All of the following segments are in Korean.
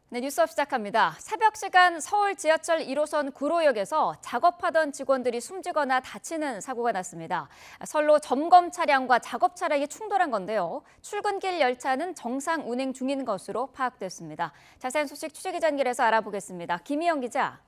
네, 뉴스업 시작합니다. 새벽 시간 서울 지하철 1호선 구로역에서 작업하던 직원들이 숨지거나 다치는 사고가 났습니다. 선로 점검 차량과 작업 차량이 충돌한 건데요. 출근길 열차는 정상 운행 중인 것으로 파악됐습니다. 자세한 소식 취재기자실에서 알아보겠습니다. 김희영 기자.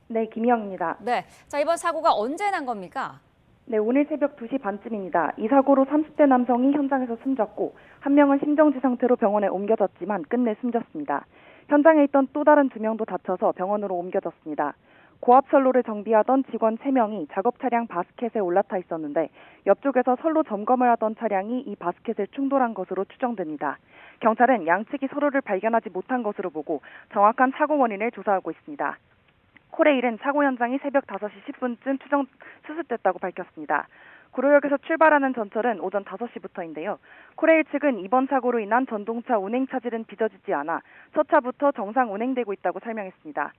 네, 김희영입니다. 네, 자 이번 사고가 언제 난 겁니까? 네, 오늘 새벽 2시 반쯤입니다. 이 사고로 30대 남성이 현장에서 숨졌고 한 명은 심정지 상태로 병원에 옮겨졌지만 끝내 숨졌습니다. 현장에 있던 또 다른 2명도 다쳐서 병원으로 옮겨졌습니다. 고압선로를 정비하던 직원 3명이 작업 차량 바스켓에 올라타 있었는데 옆쪽에서 선로 점검을 하던 차량이 이 바스켓을 충돌한 것으로 추정됩니다. 경찰은 양측이 서로를 발견하지 못한 것으로 보고 정확한 사고 원인을 조사하고 있습니다. 코레일은 사고 현장이 새벽 5시 10분쯤 수습됐다고 밝혔습니다. 구로역에서 출발하는 전철은 오전 5시부터인데요. 코레일 측은 이번 사고로 인한 전동차 운행 차질은 빚어지지 않아 첫 차부터 정상 운행되고 있다고 설명했습니다.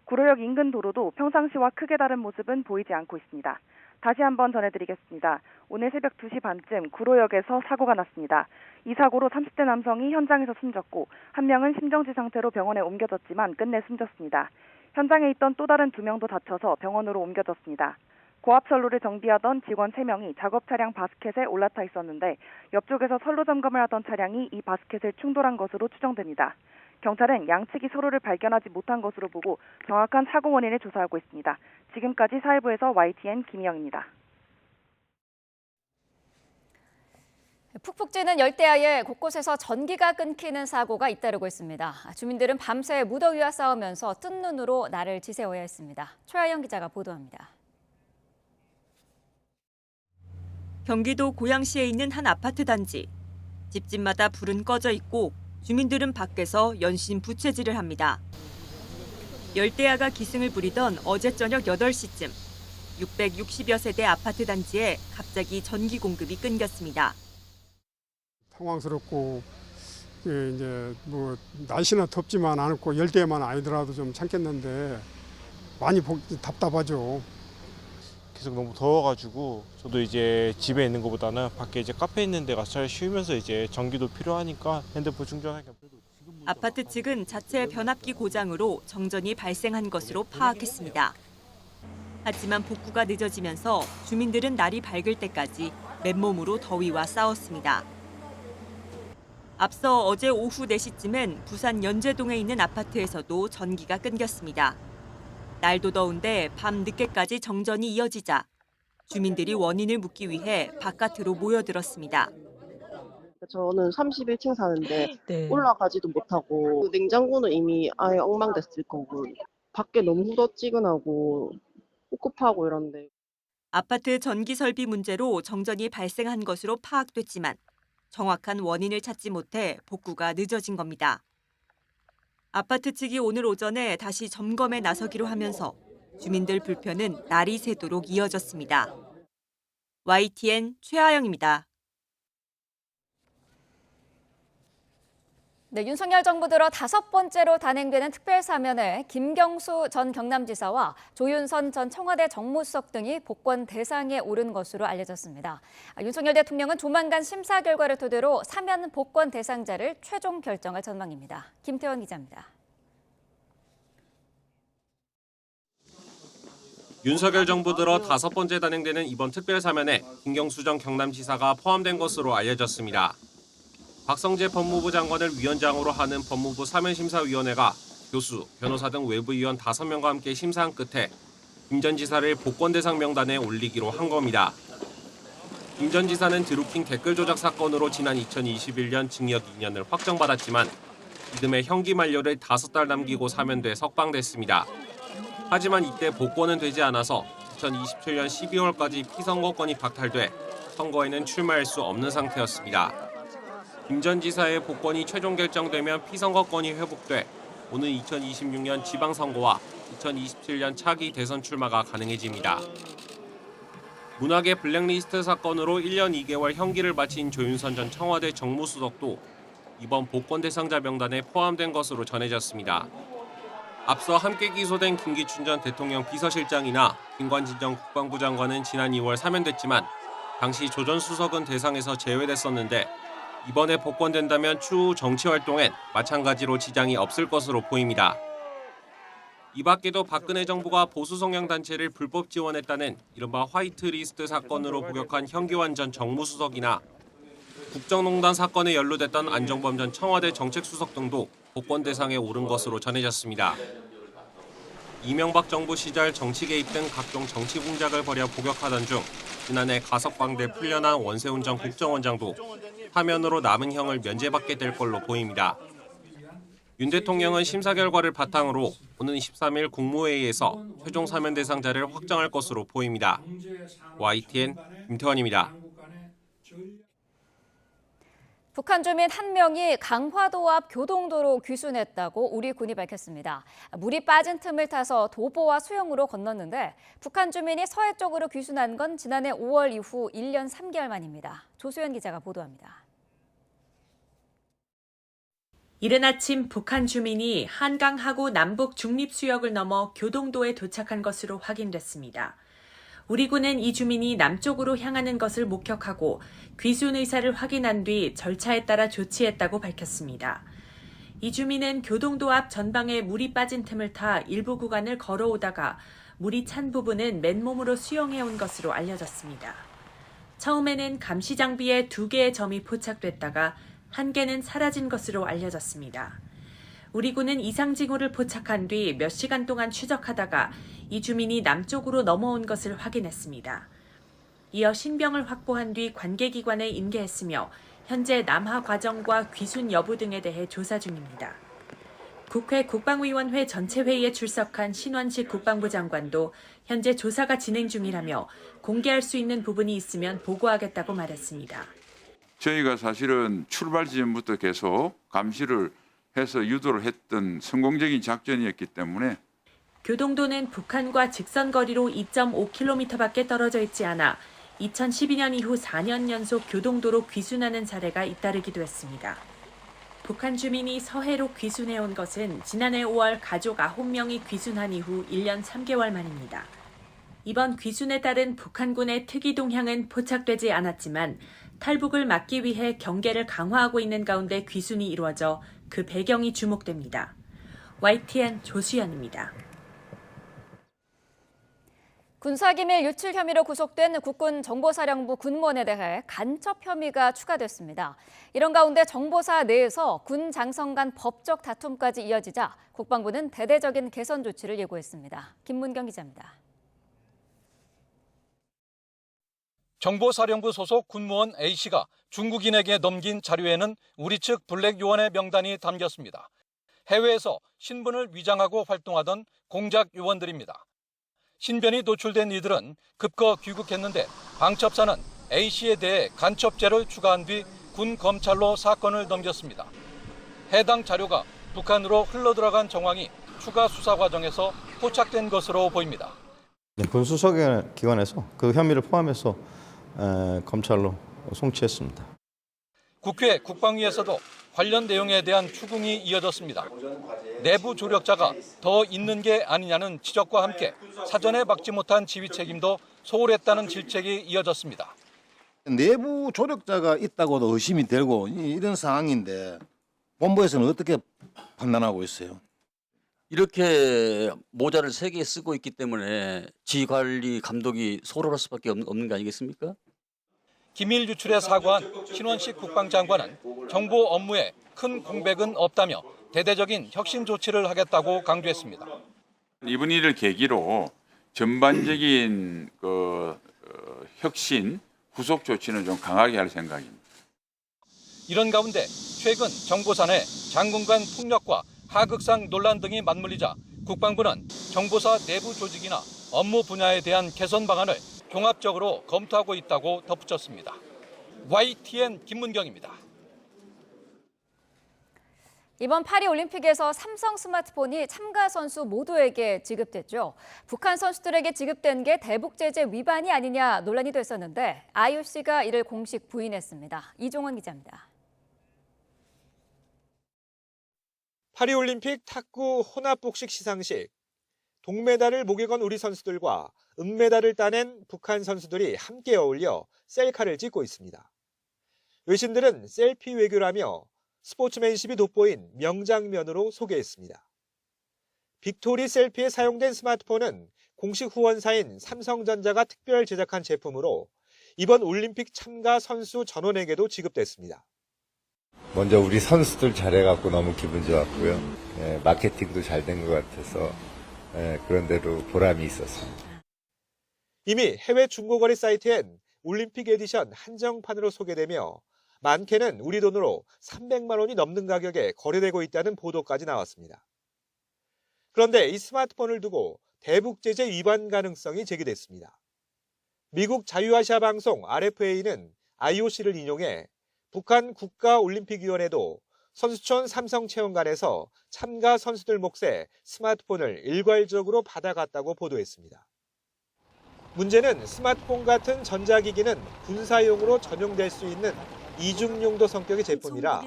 구로역 인근 도로도 평상시와 크게 다른 모습은 보이지 않고 있습니다. 다시 한번 전해드리겠습니다. 오늘 새벽 2시 반쯤 구로역에서 사고가 났습니다. 이 사고로 30대 남성이 현장에서 숨졌고 한 명은 심정지 상태로 병원에 옮겨졌지만 끝내 숨졌습니다. 현장에 있던 또 다른 2명도 다쳐서 병원으로 옮겨졌습니다. 고압선로를 정비하던 직원 3명이 작업 차량 바스켓에 올라타 있었는데 옆쪽에서 선로 점검을 하던 차량이 이 바스켓을 충돌한 것으로 추정됩니다. 경찰은 양측이 서로를 발견하지 못한 것으로 보고 정확한 사고 원인을 조사하고 있습니다. 지금까지 사회부에서 YTN 김희영입니다. 푹푹 찌는 열대야에 곳곳에서 전기가 끊기는 사고가 잇따르고 있습니다. 주민들은 밤새 무더위와 싸우면서 뜬 눈으로 날을 지새워야 했습니다. 최하영 기자가 보도합니다. 경기도 고양시에 있는 한 아파트 단지. 집집마다 불은 꺼져 있고 주민들은 밖에서 연신 부채질을 합니다. 열대야가 기승을 부리던 어제 저녁 8시쯤 660여 세대 아파트 단지에 갑자기 전기 공급이 끊겼습니다. 당황스럽고 이제 뭐 날씨는 덥지만 않고 열대야만 아니더라도 좀 참겠는데 많이 답답하죠. 계속 너무 더워가지고 저도 이제 집에 있는 것보다는 밖에 이제 카페 있는 데 가서 잘 쉬면서 이제 전기도 필요하니까 핸드폰 충전하기. 아파트 측은 자체 변압기 고장으로 정전이 발생한 것으로 파악했습니다. 하지만 복구가 늦어지면서 주민들은 날이 밝을 때까지 맨몸으로 더위와 싸웠습니다. 앞서 어제 오후 4시쯤엔 부산 연제동에 있는 아파트에서도 전기가 끊겼습니다. 날도 더운데 밤 늦게까지 정전이 이어지자 주민들이 원인을 묻기 위해 바깥으로 모여들었습니다. 저는 31층 사는데 네. 올라가지도 못하고 냉장고는 이미 아예 엉망됐을 거고 밖에 너무 후덥지근하고 꿉꿉하고 이런데. 아파트 전기 설비 문제로 정전이 발생한 것으로 파악됐지만 정확한 원인을 찾지 못해 복구가 늦어진 겁니다. 아파트 측이 오늘 오전에 다시 점검에 나서기로 하면서 주민들 불편은 날이 새도록 이어졌습니다. YTN 최하영입니다. 네, 윤석열 정부 들어 5번째로 단행되는 특별사면에 김경수 전 경남지사와 조윤선 전 청와대 정무수석 등이 복권 대상에 오른 것으로 알려졌습니다. 윤석열 대통령은 조만간 심사 결과를 토대로 사면 복권 대상자를 최종 결정할 전망입니다. 김태원 기자입니다. 윤석열 정부 들어 5번째 단행되는 이번 특별사면에 김경수 전 경남지사가 포함된 것으로 알려졌습니다. 박성재 법무부 장관을 위원장으로 하는 법무부 사면심사위원회가 교수, 변호사 등 외부 위원 5명과 함께 심사한 끝에 김 전 지사를 복권 대상 명단에 올리기로 한 겁니다. 김 전 지사는 드루킹 댓글 조작 사건으로 지난 2021년 징역 2년을 확정받았지만 이듬해 형기 만료를 5달 남기고 사면돼 석방됐습니다. 하지만 이때 복권은 되지 않아서 2027년 12월까지 피선거권이 박탈돼 선거에는 출마할 수 없는 상태였습니다. 김 전 지사의 복권이 최종 결정되면 피선거권이 회복돼 오는 2026년 지방선거와 2027년 차기 대선 출마가 가능해집니다. 문학의 블랙리스트 사건으로 1년 2개월 형기를 마친 조윤선 전 청와대 정무수석도 이번 복권 대상자 명단에 포함된 것으로 전해졌습니다. 앞서 함께 기소된 김기춘 전 대통령 비서실장이나 김관진 전 국방부 장관은 지난 2월 사면됐지만 당시 조 전 수석은 대상에서 제외됐었는데 이번에 복권된다면 추후 정치 활동엔 마찬가지로 지장이 없을 것으로 보입니다. 이 밖에도 박근혜 정부가 보수 성향 단체를 불법 지원했다는 이른바 화이트리스트 사건으로 복역한 현기환 전 정무수석이나 국정농단 사건에 연루됐던 안종범 전 청와대 정책수석 등도 복권 대상에 오른 것으로 전해졌습니다. 이명박 정부 시절 정치 개입 등 각종 정치 공작을 벌여 복역하던 중 지난해 가석방돼 풀려난 원세훈 전 국정원장도 파면으로 남은 형을 면제받게 될 걸로 보입니다. 윤 대통령은 심사 결과를 바탕으로 오는 13일 국무회의에서 최종 사면 대상자를 확정할 것으로 보입니다. YTN 김태원입니다. 북한 주민 1명이 강화도 앞 교동도로 귀순했다고 우리 군이 밝혔습니다. 물이 빠진 틈을 타서 도보와 수영으로 건넜는데 북한 주민이 서해 쪽으로 귀순한 건 지난해 5월 이후 1년 3개월 만입니다. 조수연 기자가 보도합니다. 이른 아침 북한 주민이 한강하구 남북 중립수역을 넘어 교동도에 도착한 것으로 확인됐습니다. 우리 군은 이 주민이 남쪽으로 향하는 것을 목격하고 귀순 의사를 확인한 뒤 절차에 따라 조치했다고 밝혔습니다. 이 주민은 교동도 앞 전방에 물이 빠진 틈을 타 일부 구간을 걸어오다가 물이 찬 부분은 맨몸으로 수영해온 것으로 알려졌습니다. 처음에는 감시 장비에 2개의 점이 포착됐다가 1개는 사라진 것으로 알려졌습니다. 우리 군은 이상 징후를 포착한 뒤 몇 시간 동안 추적하다가 이 주민이 남쪽으로 넘어온 것을 확인했습니다. 이어 신병을 확보한 뒤 관계기관에 인계했으며 현재 남하 과정과 귀순 여부 등에 대해 조사 중입니다. 국회 국방위원회 전체 회의에 출석한 신원식 국방부 장관도 현재 조사가 진행 중이라며 공개할 수 있는 부분이 있으면 보고하겠다고 말했습니다. 저희가 사실은 출발 지점부터 계속 감시를 해서 유도를 했던 성공적인 작전이었기 때문에 교동도는 북한과 직선 거리로 2.5km밖에 떨어져 있지 않아 2012년 이후 4년 연속 교동도로 귀순하는 사례가 잇따르기도 했습니다. 북한 주민이 서해로 귀순해온 것은 지난해 5월 가족 9명이 귀순한 이후 1년 3개월 만입니다. 이번 귀순에 따른 북한군의 특이 동향은 포착되지 않았지만 탈북을 막기 위해 경계를 강화하고 있는 가운데 귀순이 이루어져 그 배경이 주목됩니다. YTN 조수연입니다. 군사기밀 유출 혐의로 구속된 국군 정보사령부 군무원에 대해 간첩 혐의가 추가됐습니다. 이런 가운데 정보사 내에서 군 장성 간 법적 다툼까지 이어지자 국방부는 대대적인 개선 조치를 예고했습니다. 김문경 기자입니다. 정보사령부 소속 군무원 A씨가 중국인에게 넘긴 자료에는 우리 측 블랙 요원의 명단이 담겼습니다. 해외에서 신분을 위장하고 활동하던 공작 요원들입니다. 신변이 노출된 이들은 급거 귀국했는데 방첩사는 A씨에 대해 간첩죄를 추가한 뒤 군 검찰로 사건을 넘겼습니다. 해당 자료가 북한으로 흘러들어간 정황이 추가 수사 과정에서 포착된 것으로 보입니다. 군 수사기관에서 그 혐의를 포함해서 검찰로 송치했습니다. 국회 국방위에서도 관련 내용에 대한 추궁이 이어졌습니다. 내부 조력자가 더 있는 게 아니냐는 지적과 함께 사전에 막지 못한 지휘 책임도 소홀했다는 질책이 이어졌습니다. 내부 조력자가 있다고도 의심이 되고 이런 상황인데 본부에서는 어떻게 판단하고 있어요? 이렇게 모자를 3개 쓰고 있기 때문에 지휘관리 감독이 소홀할 수밖에 없는 거 아니겠습니까? 기밀 유출에 사과한 신원식 국방장관은 정보 업무에 큰 공백은 없다며 대대적인 혁신 조치를 하겠다고 강조했습니다. 이번 일을 계기로 전반적인 혁신, 후속 조치는 좀 강하게 할 생각입니다. 이런 가운데 최근 정보사 내 장군 간 폭력과 하극상 논란 등이 맞물리자 국방부는 정보사 내부 조직이나 업무 분야에 대한 개선 방안을 종합적으로 검토하고 있다고 덧붙였습니다. YTN 김문경입니다. 이번 파리올림픽에서 삼성 스마트폰이 참가 선수 모두에게 지급됐죠. 북한 선수들에게 지급된 게 대북 제재 위반이 아니냐 논란이 됐었는데 IOC가 이를 공식 부인했습니다. 이종원 기자입니다. 파리올림픽 탁구 혼합복식 시상식. 동메달을 목에 건 우리 선수들과 은메달을 따낸 북한 선수들이 함께 어울려 셀카를 찍고 있습니다. 외신들은 셀피 외교라며 스포츠맨십이 돋보인 명장면으로 소개했습니다. 빅토리 셀피에 사용된 스마트폰은 공식 후원사인 삼성전자가 특별 제작한 제품으로 이번 올림픽 참가 선수 전원에게도 지급됐습니다. 먼저 우리 선수들 잘해갖고 너무 기분 좋았고요. 마케팅도 잘 된 것 같아서 그런데도 보람이 있었습니다. 이미 해외 중고거래 사이트엔 올림픽 에디션 한정판으로 소개되며 많게는 우리 돈으로 300만 원이 넘는 가격에 거래되고 있다는 보도까지 나왔습니다. 그런데 이 스마트폰을 두고 대북 제재 위반 가능성이 제기됐습니다. 미국 자유아시아 방송 RFA는 IOC를 인용해 북한 국가올림픽위원회도 선수촌 삼성체험관에서 참가 선수들 몫에 스마트폰을 일괄적으로 받아갔다고 보도했습니다. 문제는 스마트폰 같은 전자기기는 군사용으로 전용될 수 있는 이중용도 성격의 제품이라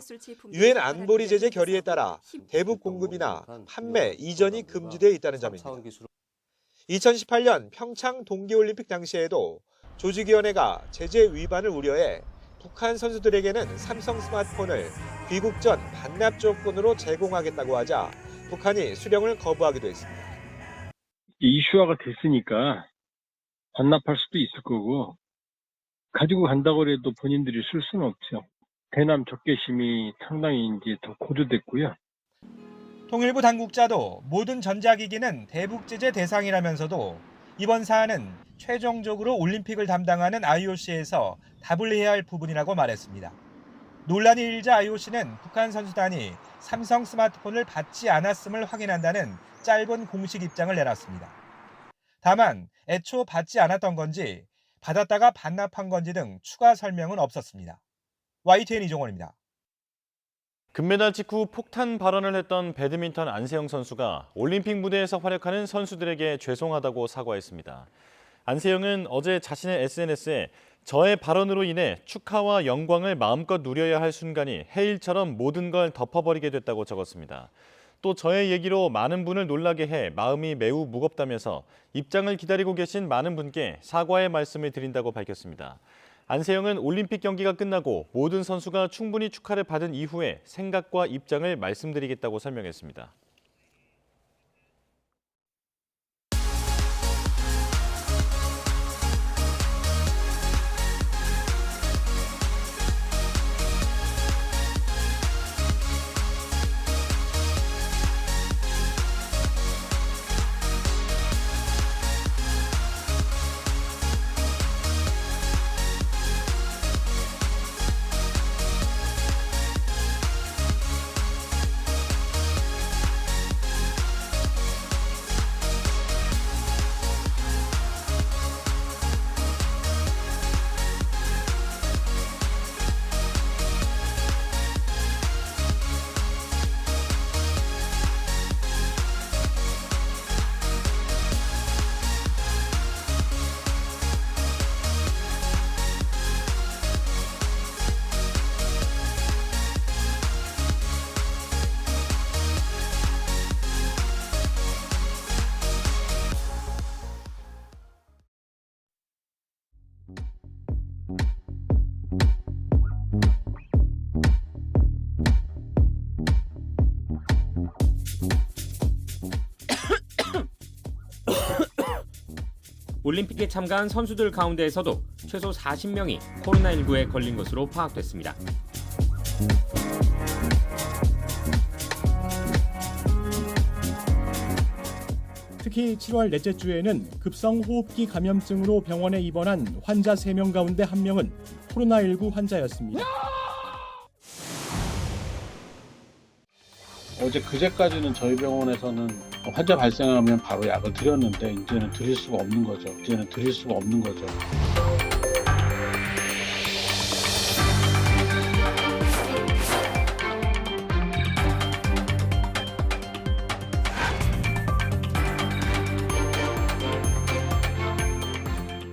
유엔 안보리 제재 결의에 따라 대북 공급이나 판매, 이전이 금지되어 있다는 점입니다. 2018년 평창 동계올림픽 당시에도 조직위원회가 제재 위반을 우려해 북한 선수들에게는 삼성 스마트폰을 귀국 전 반납 조건으로 제공하겠다고 하자 북한이 수령을 거부하기도 했습니다. 이슈화가 됐으니까 반납할 수도 있을 거고 가지고 간다고 해도 본인들이 쓸 수는 없죠. 대남 적개심이 상당히 이제 더 고조됐고요. 통일부 당국자도 모든 전자기기는 대북 제재 대상이라면서도 이번 사안은 최종적으로 올림픽을 담당하는 IOC에서 답을 해야 할 부분이라고 말했습니다. 논란이 일자 IOC는 북한 선수단이 삼성 스마트폰을 받지 않았음을 확인한다는 짧은 공식 입장을 내놨습니다. 다만 애초 받지 않았던 건지 받았다가 반납한 건지 등 추가 설명은 없었습니다. YTN 이종원입니다. 금메달 직후 폭탄 발언을 했던 배드민턴 안세영 선수가 올림픽 무대에서 활약하는 선수들에게 죄송하다고 사과했습니다. 안세영은 어제 자신의 SNS에 저의 발언으로 인해 축하와 영광을 마음껏 누려야 할 순간이 해일처럼 모든 걸 덮어버리게 됐다고 적었습니다. 또 저의 얘기로 많은 분을 놀라게 해 마음이 매우 무겁다면서 입장을 기다리고 계신 많은 분께 사과의 말씀을 드린다고 밝혔습니다. 안세영은 올림픽 경기가 끝나고 모든 선수가 충분히 축하를 받은 이후에 생각과 입장을 말씀드리겠다고 설명했습니다. 올림픽에 참가한 선수들 가운데에서도 최소 40명이 코로나19에 걸린 것으로 파악됐습니다. 특히 7월 넷째 주에는 급성호흡기 감염증으로 병원에 입원한 환자 3명 가운데 1명은 코로나19 환자였습니다. 어제 그제까지는 저희 병원에서는 환자 발생하면 바로 약을 드렸는데 이제는 드릴 수가 없는 거죠.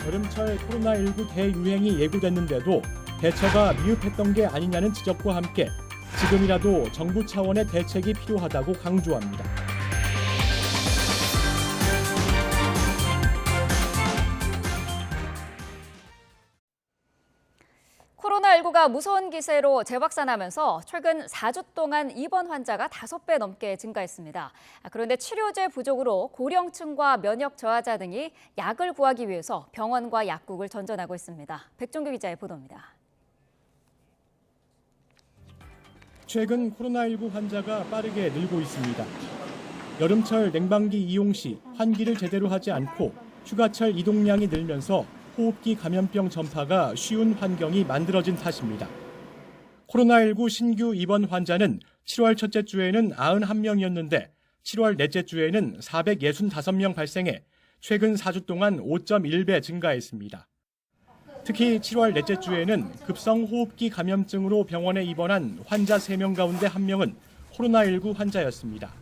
여름철 코로나19 대유행이 예고됐는데도 대처가 미흡했던 게 아니냐는 지적과 함께 지금이라도 정부 차원의 대책이 필요하다고 강조합니다. 코로나19가 무서운 기세로 재확산하면서 최근 4주 동안 입원 환자가 5배 넘게 증가했습니다. 그런데 치료제 부족으로 고령층과 면역 저하자 등이 약을 구하기 위해서 병원과 약국을 전전하고 있습니다. 백종규 기자의 보도입니다. 최근 코로나19 환자가 빠르게 늘고 있습니다. 여름철 냉방기 이용 시 환기를 제대로 하지 않고 휴가철 이동량이 늘면서 호흡기 감염병 전파가 쉬운 환경이 만들어진 탓입니다. 코로나19 신규 입원 환자는 7월 첫째 주에는 91명이었는데 7월 넷째 주에는 465명 발생해 최근 4주 동안 5.1배 증가했습니다. 특히 7월 넷째 주에는 급성 호흡기 감염증으로 병원에 입원한 환자 3명 가운데 1명은 코로나19 환자였습니다.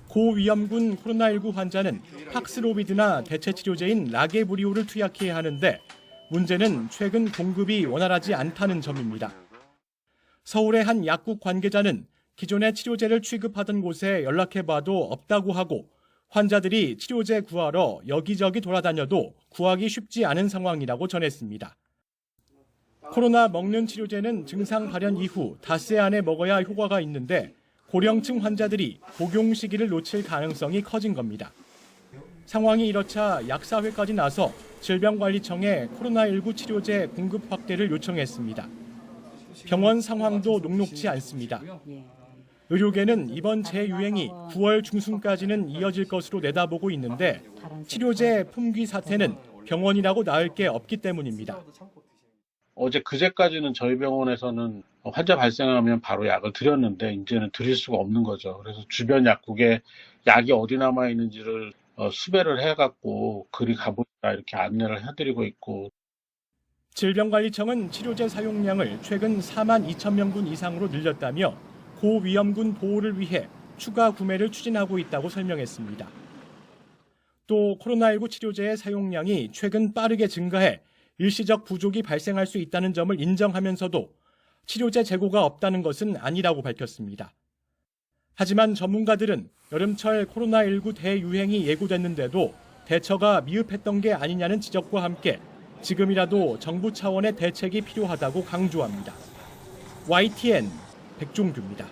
고위험군 코로나19 환자는 팍스로비드나 대체 치료제인 라게브리오를 투약해야 하는데 문제는 최근 공급이 원활하지 않다는 점입니다. 서울의 한 약국 관계자는 기존의 치료제를 취급하던 곳에 연락해봐도 없다고 하고 환자들이 치료제 구하러 여기저기 돌아다녀도 구하기 쉽지 않은 상황이라고 전했습니다. 코로나 먹는 치료제는 증상 발현 이후 닷새 안에 먹어야 효과가 있는데 고령층 환자들이 복용 시기를 놓칠 가능성이 커진 겁니다. 상황이 이렇자 약사회까지 나서 질병관리청에 코로나19 치료제 공급 확대를 요청했습니다. 병원 상황도 녹록지 않습니다. 의료계는 이번 재유행이 9월 중순까지는 이어질 것으로 내다보고 있는데 치료제 품귀 사태는 병원이라고 나을 게 없기 때문입니다. 어제 그제까지는 저희 병원에서는 환자 발생하면 바로 약을 드렸는데 이제는 드릴 수가 없는 거죠. 그래서 주변 약국에 약이 어디 남아 있는지를 수배를 해갖고 그리 가보자 이렇게 안내를 해드리고 있고. 질병관리청은 치료제 사용량을 최근 4만 2천 명분 이상으로 늘렸다며 고위험군 보호를 위해 추가 구매를 추진하고 있다고 설명했습니다. 또 코로나19 치료제의 사용량이 최근 빠르게 증가해 일시적 부족이 발생할 수 있다는 점을 인정하면서도 치료제 재고가 없다는 것은 아니라고 밝혔습니다. 하지만 전문가들은 여름철 코로나19 대유행이 예고됐는데도 대처가 미흡했던 게 아니냐는 지적과 함께 지금이라도 정부 차원의 대책이 필요하다고 강조합니다. YTN 백종규입니다.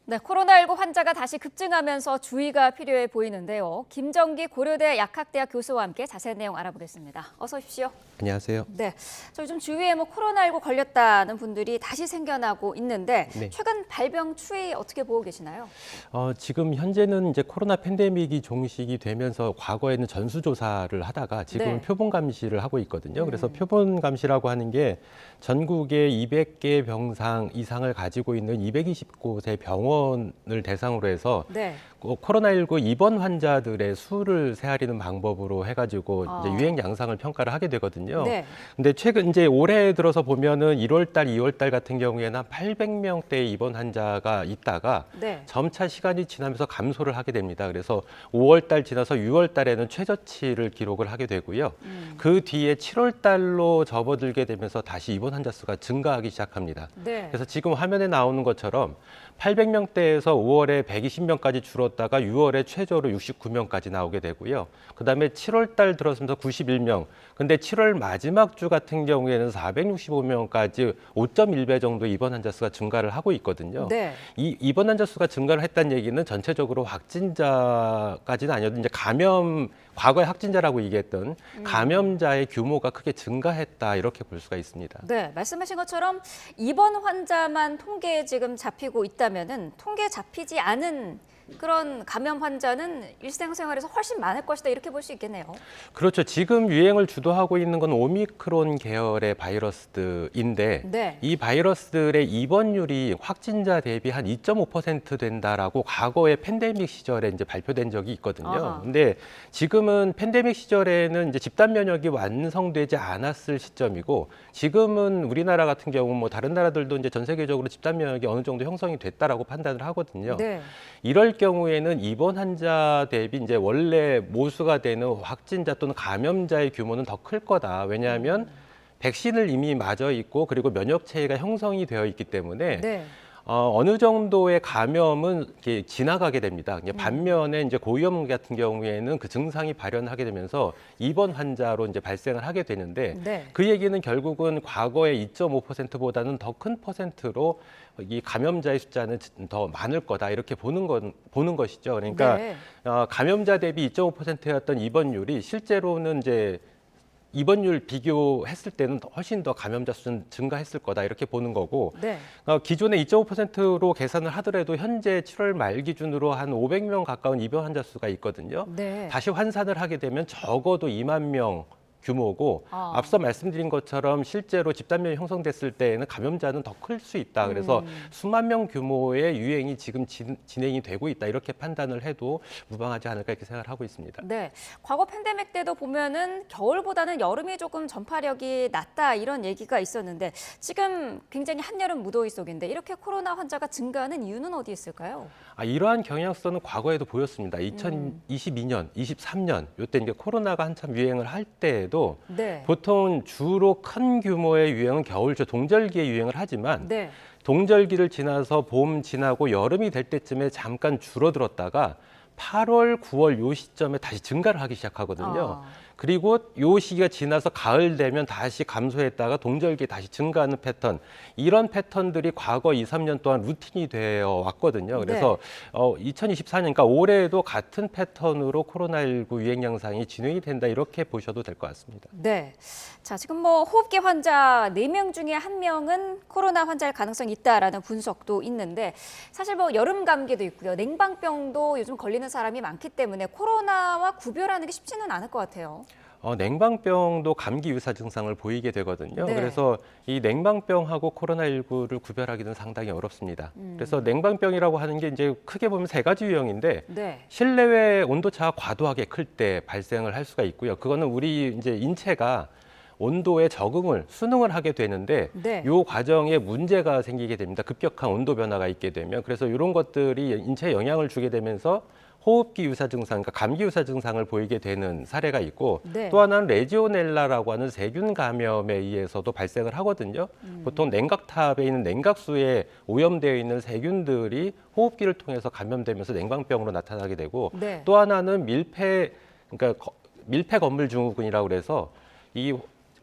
네, 코로나19 환자가 다시 급증하면서 주의가 필요해 보이는데요. 김정기 고려대 약학대학 교수와 함께 자세한 내용 알아보겠습니다. 어서 오십시오. 안녕하세요. 네, 저 요즘 주위에 코로나19 걸렸다는 분들이 다시 생겨나고 있는데 네. 최근 발병 추이 어떻게 보고 계시나요? 지금 현재는 이제 코로나 팬데믹이 종식이 되면서 과거에는 전수조사를 하다가 지금은 네. 표본 감시를 하고 있거든요. 그래서 표본 감시라고 하는 게 전국에 200개 병상 이상을 가지고 있는 220곳의 병원을 대상으로 해서 네. 코로나19 입원 환자들의 수를 세아리는 방법으로 해가지고 이제 유행 양상을 평가를 하게 되거든요. 네. 근데 최근 이제 올해 들어서 보면은 1월 달, 2월 달 같은 경우에는 한 800명대의 입원 환자가 있다가 네. 점차 시간이 지나면서 감소를 하게 됩니다. 그래서 5월 달 지나서 6월 달에는 최저치를 기록을 하게 되고요. 그 뒤에 7월 달로 접어들게 되면서 다시 입원 환자 수가 증가하기 시작합니다. 네. 그래서 지금 화면에 나오는 것처럼 800명대에서 5월에 120명까지 줄었다가 6월에 최저로 69명까지 나오게 되고요. 그다음에 7월 달 들어서면서 91명. 근데 7월 마지막 주 같은 경우에는 465명까지 5.1배 정도 입원 환자 수가 증가를 하고 있거든요. 네. 이 입원 환자 수가 증가를 했다는 얘기는 전체적으로 확진자까지는 아니어도 이제 과거에 확진자라고 얘기했던 감염자의 규모가 크게 증가했다 이렇게 볼 수가 있습니다. 네, 말씀하신 것처럼 입원 환자만 통계에 지금 잡히고 있다면은 통계에 잡히지 않은 그런 감염 환자는 일상생활에서 훨씬 많을 것이다 이렇게 볼 수 있겠네요. 그렇죠. 지금 유행을 주도하고 있는 건 오미크론 계열의 바이러스인데 네. 이 바이러스들의 입원율이 확진자 대비 한 2.5% 된다라고 과거에 팬데믹 시절에 이제 발표된 적이 있거든요. 아하. 근데 지금은 팬데믹 시절에는 이제 집단 면역이 완성되지 않았을 시점이고 지금은 우리나라 같은 경우 다른 나라들도 이제 전 세계적으로 집단 면역이 어느 정도 형성이 됐다라고 판단을 하거든요. 네. 이럴 경우에는 입원 환자 대비 이제 원래 모수가 되는 확진자 또는 감염자의 규모는 더 클 거다. 왜냐하면 백신을 이미 맞아 있고 그리고 면역 체계가 형성이 되어 있기 때문에 네. 어느 정도의 감염은 이렇게 지나가게 됩니다. 반면에 이제 고위험 같은 경우에는 그 증상이 발현하게 되면서 입원 환자로 이제 발생을 하게 되는데 네. 그 얘기는 결국은 과거의 2.5%보다는 더 큰 퍼센트로 이 감염자의 숫자는 더 많을 거다 이렇게 보는 것이죠. 그러니까 네. 감염자 대비 2.5%였던 입원율이 실제로는 이제 입원율 비교했을 때는 훨씬 더 감염자 수는 증가했을 거다 이렇게 보는 거고 네. 기존의 2.5%로 계산을 하더라도 현재 7월 말 기준으로 한 500명 가까운 입원 환자 수가 있거든요. 네. 다시 환산을 하게 되면 적어도 2만 명 규모고 앞서 말씀드린 것처럼 실제로 집단면이 형성됐을 때에는 감염자는 더 클 수 있다. 그래서 수만 명 규모의 유행이 지금 진행이 되고 있다. 이렇게 판단을 해도 무방하지 않을까 이렇게 생각을 하고 있습니다. 네, 과거 팬데믹 때도 보면은 겨울보다는 여름이 조금 전파력이 낮다 이런 얘기가 있었는데 지금 굉장히 한여름 무더위 속인데 이렇게 코로나 환자가 증가하는 이유는 어디 있을까요? 이러한 경향성은 과거에도 보였습니다. 2022년, 23년 이때 이제 코로나가 한참 유행을 할 때에도 네. 보통 주로 큰 규모의 유행은 겨울철 동절기에 유행을 하지만 네. 동절기를 지나서 봄 지나고 여름이 될 때쯤에 잠깐 줄어들었다가 8월, 9월 요 시점에 다시 증가를 하기 시작하거든요. 그리고 요 시기가 지나서 가을 되면 다시 감소했다가 동절기에 다시 증가하는 패턴. 이런 패턴들이 과거 2, 3년 동안 루틴이 되어 왔거든요. 그래서 2024년, 그러니까 올해에도 같은 패턴으로 코로나19 유행 양상이 진행이 된다 이렇게 보셔도 될 것 같습니다. 네. 자, 지금 뭐 호흡기 환자 4명 중에 1명은 코로나 환자일 가능성이 있다라는 분석도 있는데 사실 뭐 여름 감기도 있고요. 냉방병도 요즘 걸리는 사람이 많기 때문에 코로나와 구별하는 게 쉽지는 않을 것 같아요. 냉방병도 감기 유사 증상을 보이게 되거든요. 네. 그래서 이 냉방병하고 코로나19를 구별하기는 상당히 어렵습니다. 그래서 냉방병이라고 하는 게 이제 크게 보면 3가지 유형인데 네. 실내외 온도차가 과도하게 클 때 발생을 할 수가 있고요. 그거는 우리 이제 인체가 온도에 적응을 수능을 하게 되는데 네. 이 과정에 문제가 생기게 됩니다. 급격한 온도 변화가 있게 되면 그래서 이런 것들이 인체에 영향을 주게 되면서 호흡기 유사 증상, 그러니까 감기 유사 증상을 보이게 되는 사례가 있고 네. 또 하나는 레지오넬라라고 하는 세균 감염에 의해서도 발생을 하거든요. 보통 냉각탑에 있는 냉각수에 오염되어 있는 세균들이 호흡기를 통해서 감염되면서 냉방병으로 나타나게 되고 네. 또 하나는 그러니까 밀폐 건물 증후군이라고 그래서 이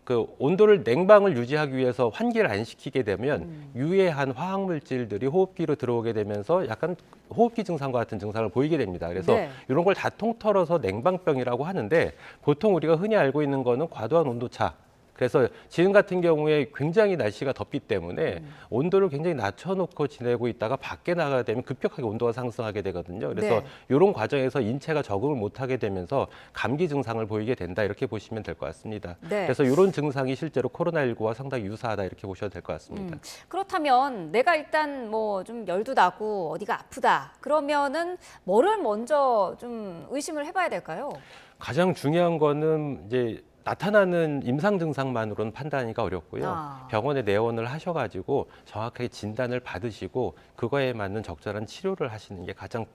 그 온도를 냉방을 유지하기 위해서 환기를 안 시키게 되면 유해한 화학 물질들이 호흡기로 들어오게 되면서 약간 호흡기 증상과 같은 증상을 보이게 됩니다. 그래서 네. 이런 걸 다 통틀어서 냉방병이라고 하는데 보통 우리가 흔히 알고 있는 거는 과도한 온도차. 그래서 지금 같은 경우에 굉장히 날씨가 덥기 때문에 온도를 굉장히 낮춰놓고 지내고 있다가 밖에 나가게 되면 급격하게 온도가 상승하게 되거든요. 그래서 네. 이런 과정에서 인체가 적응을 못하게 되면서 감기 증상을 보이게 된다 이렇게 보시면 될 것 같습니다. 네. 그래서 이런 증상이 실제로 코로나19와 상당히 유사하다 이렇게 보셔도 될 것 같습니다. 그렇다면 내가 일단 뭐 좀 열도 나고 어디가 아프다 그러면은 뭐를 먼저 좀 의심을 해봐야 될까요? 가장 중요한 거는 이제 나타나는 임상 증상만으로는 판단하기가 어렵고요. 병원에 내원을 하셔가지고 정확하게 진단을 받으시고 그거에 맞는 적절한 치료를 하시는 게 가장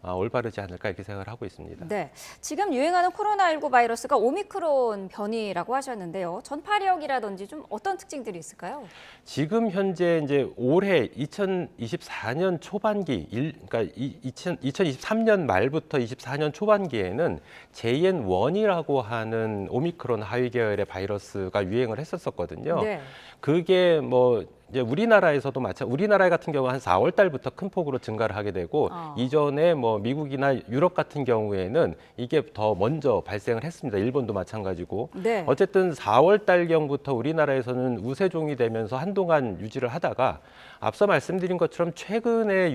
올바르지 않을까 이렇게 생각을 하고 있습니다. 네, 지금 유행하는 코로나19 바이러스가 오미크론 변이라고 하셨는데요. 전파력이라든지 좀 어떤 특징들이 있을까요? 지금 현재 이제 올해 2024년 초반기, 그러니까 2023년 말부터 24년 초반기에는 JN1이라고 하는 오미크론 하위 계열의 바이러스가 유행을 했었거든요. 네. 그게 뭐 이제 우리나라에서도 우리나라 같은 경우 한 4월 달부터 큰 폭으로 증가를 하게 되고 이전에 뭐 미국이나 유럽 같은 경우에는 이게 더 먼저 발생을 했습니다. 일본도 마찬가지고. 네. 어쨌든 4월 달경부터 우리나라에서는 우세종이 되면서 한동안 유지를 하다가 앞서 말씀드린 것처럼 최근에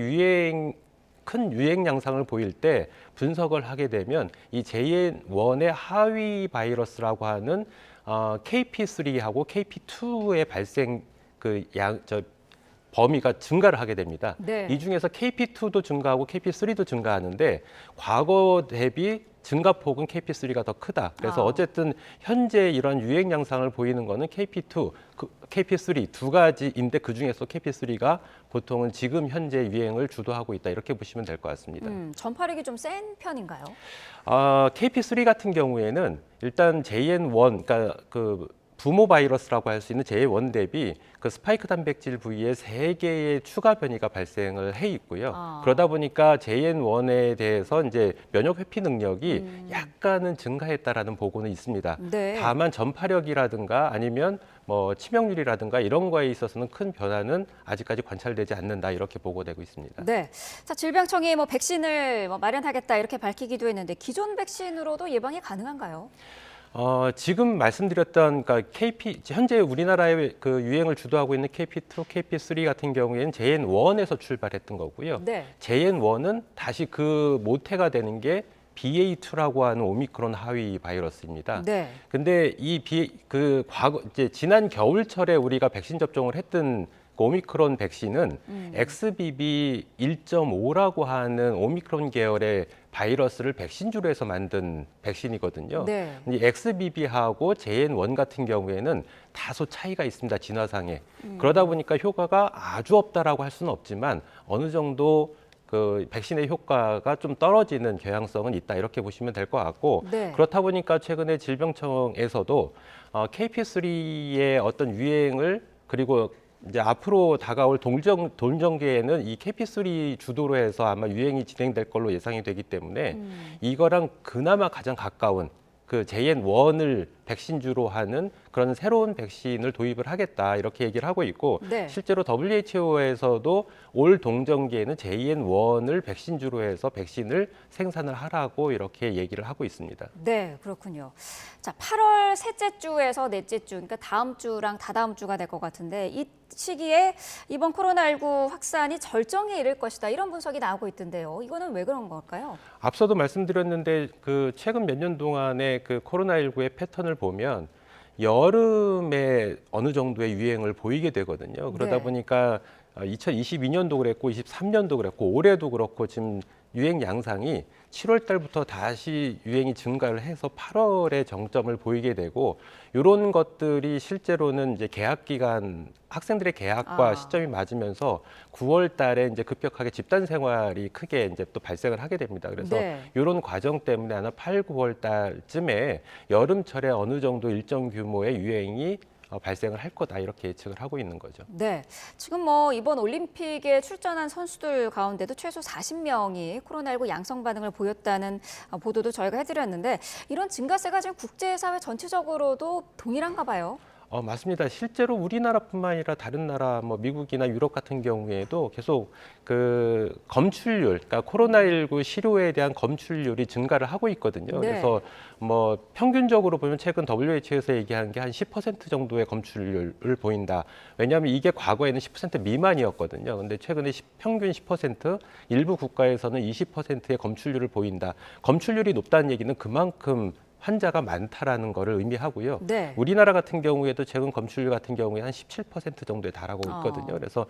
큰 유행 양상을 보일 때 분석을 하게 되면 이 JN1의 하위 바이러스라고 하는 KP3하고 KP2의 발생 범위가 증가를 하게 됩니다. 네. 이 중에서 KP2도 증가하고 KP3도 증가하는데 과거 대비 증가폭은 KP3가 더 크다. 그래서 어쨌든 현재 이런 유행 양상을 보이는 거는 KP2, KP3 두 가지인데 그중에서 KP3가 보통은 지금 현재 유행을 주도하고 있다. 이렇게 보시면 될 것 같습니다. 전파력이 좀 센 편인가요? KP3 같은 경우에는 일단 JN1, 그러니까 부모 바이러스라고 할 수 있는 JN1 대비 그 스파이크 단백질 부위에 3개의 추가 변이가 발생을 해 있고요. 그러다 보니까 JN1에 대해서 이제 면역 회피 능력이 약간은 증가했다라는 보고는 있습니다. 네. 다만 전파력이라든가 아니면 뭐 치명률이라든가 이런 거에 있어서는 큰 변화는 아직까지 관찰되지 않는다 이렇게 보고되고 있습니다. 네. 자, 질병청이 뭐 백신을 마련하겠다 이렇게 밝히기도 했는데 기존 백신으로도 예방이 가능한가요? 지금 말씀드렸던 그러니까 현재 우리나라의 그 유행을 주도하고 있는 KP2, KP3 같은 경우에는 JN1에서 출발했던 거고요. 네. JN1은 다시 그 모태가 되는 게 BA2라고 하는 오미크론 하위 바이러스입니다. 네. 근데 과거 이제 지난 겨울철에 우리가 백신 접종을 했던 그 오미크론 백신은 XBB 1.5라고 하는 오미크론 계열의 바이러스를 백신주로 해서 만든 백신이거든요. 네. 이 XBB하고 JN1 같은 경우에는 다소 차이가 있습니다, 진화상에. 그러다 보니까 효과가 아주 없다라고 할 수는 없지만 어느 정도 그 백신의 효과가 좀 떨어지는 경향성은 있다 이렇게 보시면 될 것 같고 네. 그렇다 보니까 최근에 질병청에서도 KP3의 어떤 유행을 그리고 이제 앞으로 다가올 동정기에는 이 KP3 주도로 해서 아마 유행이 진행될 걸로 예상이 되기 때문에 이거랑 그나마 가장 가까운 그 JN1을 백신주로 하는 그런 새로운 백신을 도입을 하겠다 이렇게 얘기를 하고 있고 네. 실제로 WHO에서도 올 동정기에는 JN1을 백신주로 해서 백신을 생산을 하라고 이렇게 얘기를 하고 있습니다. 네, 그렇군요. 자, 8월 셋째 주에서 넷째 주, 그러니까 다음 주랑 다다음 주가 될 것 같은데 이 시기에 이번 코로나19 확산이 절정에 이를 것이다 이런 분석이 나오고 있던데요. 이거는 왜 그런 걸까요? 앞서도 말씀드렸는데 그 최근 몇 년 동안의 그 코로나19의 패턴을 보면 여름에 어느 정도의 유행을 보이게 되거든요. 그러다 네. 보니까 2022년도 그랬고 23년도 그랬고 올해도 그렇고 지금 유행 양상이 7월 달부터 다시 유행이 증가를 해서 8월에 정점을 보이게 되고 이런 것들이 실제로는 이제 개학 기간 학생들의 개학과 시점이 맞으면서 9월 달에 이제 급격하게 집단 생활이 크게 이제 또 발생을 하게 됩니다. 그래서 네. 이런 과정 때문에 아마 8, 9월 달쯤에 여름철에 어느 정도 일정 규모의 유행이 발생을 할 거다 이렇게 예측을 하고 있는 거죠. 네, 지금 뭐 이번 올림픽에 출전한 선수들 가운데도 최소 40명이 코로나19 양성 반응을 보였다는 보도도 저희가 해드렸는데 이런 증가세가 지금 국제사회 전체적으로도 동일한가 봐요. 맞습니다. 실제로 우리나라뿐만 아니라 다른 나라, 뭐 미국이나 유럽 같은 경우에도 계속 그 검출률, 그러니까 코로나19 치료에 대한 검출률이 증가를 하고 있거든요. 네. 그래서 뭐 평균적으로 보면 최근 WHO에서 얘기한 게 한 10% 정도의 검출률을 보인다. 왜냐하면 이게 과거에는 10% 미만이었거든요. 근데 최근에 평균 10%, 일부 국가에서는 20%의 검출률을 보인다. 검출률이 높다는 얘기는 그만큼 환자가 많다라는 것을 의미하고요. 네. 우리나라 같은 경우에도 최근 검출률 같은 경우에 한 17% 정도에 달하고 있거든요. 그래서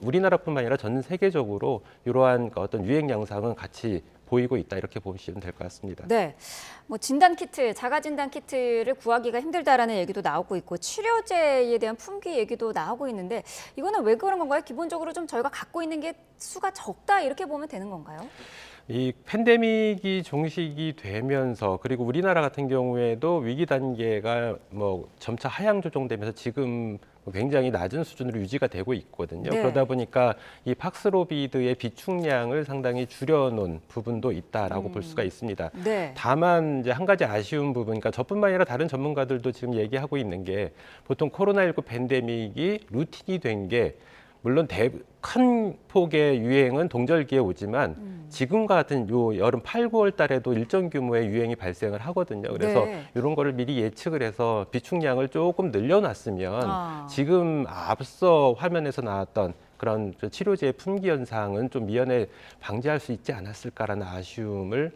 우리나라뿐만 아니라 전 세계적으로 이러한 어떤 유행 양상은 같이 보이고 있다 이렇게 보시면 될 것 같습니다. 네, 뭐 진단 키트, 자가 진단 키트를 구하기가 힘들다라는 얘기도 나오고 있고 치료제에 대한 품귀 얘기도 나오고 있는데 이거는 왜 그런 건가요? 기본적으로 좀 저희가 갖고 있는 게 수가 적다 이렇게 보면 되는 건가요? 이 팬데믹이 종식이 되면서 그리고 우리나라 같은 경우에도 위기 단계가 뭐 점차 하향 조정되면서 지금 굉장히 낮은 수준으로 유지가 되고 있거든요. 네. 그러다 보니까 이 팍스로비드의 비축량을 상당히 줄여놓은 부분도 있다라고 볼 수가 있습니다. 네. 다만 이제 한 가지 아쉬운 부분, 그러니까 저뿐만 아니라 다른 전문가들도 지금 얘기하고 있는 게 보통 코로나19 팬데믹이 루틴이 된 게 물론 큰 폭의 유행은 동절기에 오지만 지금과 같은 요 여름 8, 9월 달에도 일정 규모의 유행이 발생을 하거든요. 그래서 네. 이런 거를 미리 예측을 해서 비축량을 조금 늘려놨으면 지금 앞서 화면에서 나왔던 그런 치료제의 품귀 현상은 좀 미연에 방지할 수 있지 않았을까라는 아쉬움을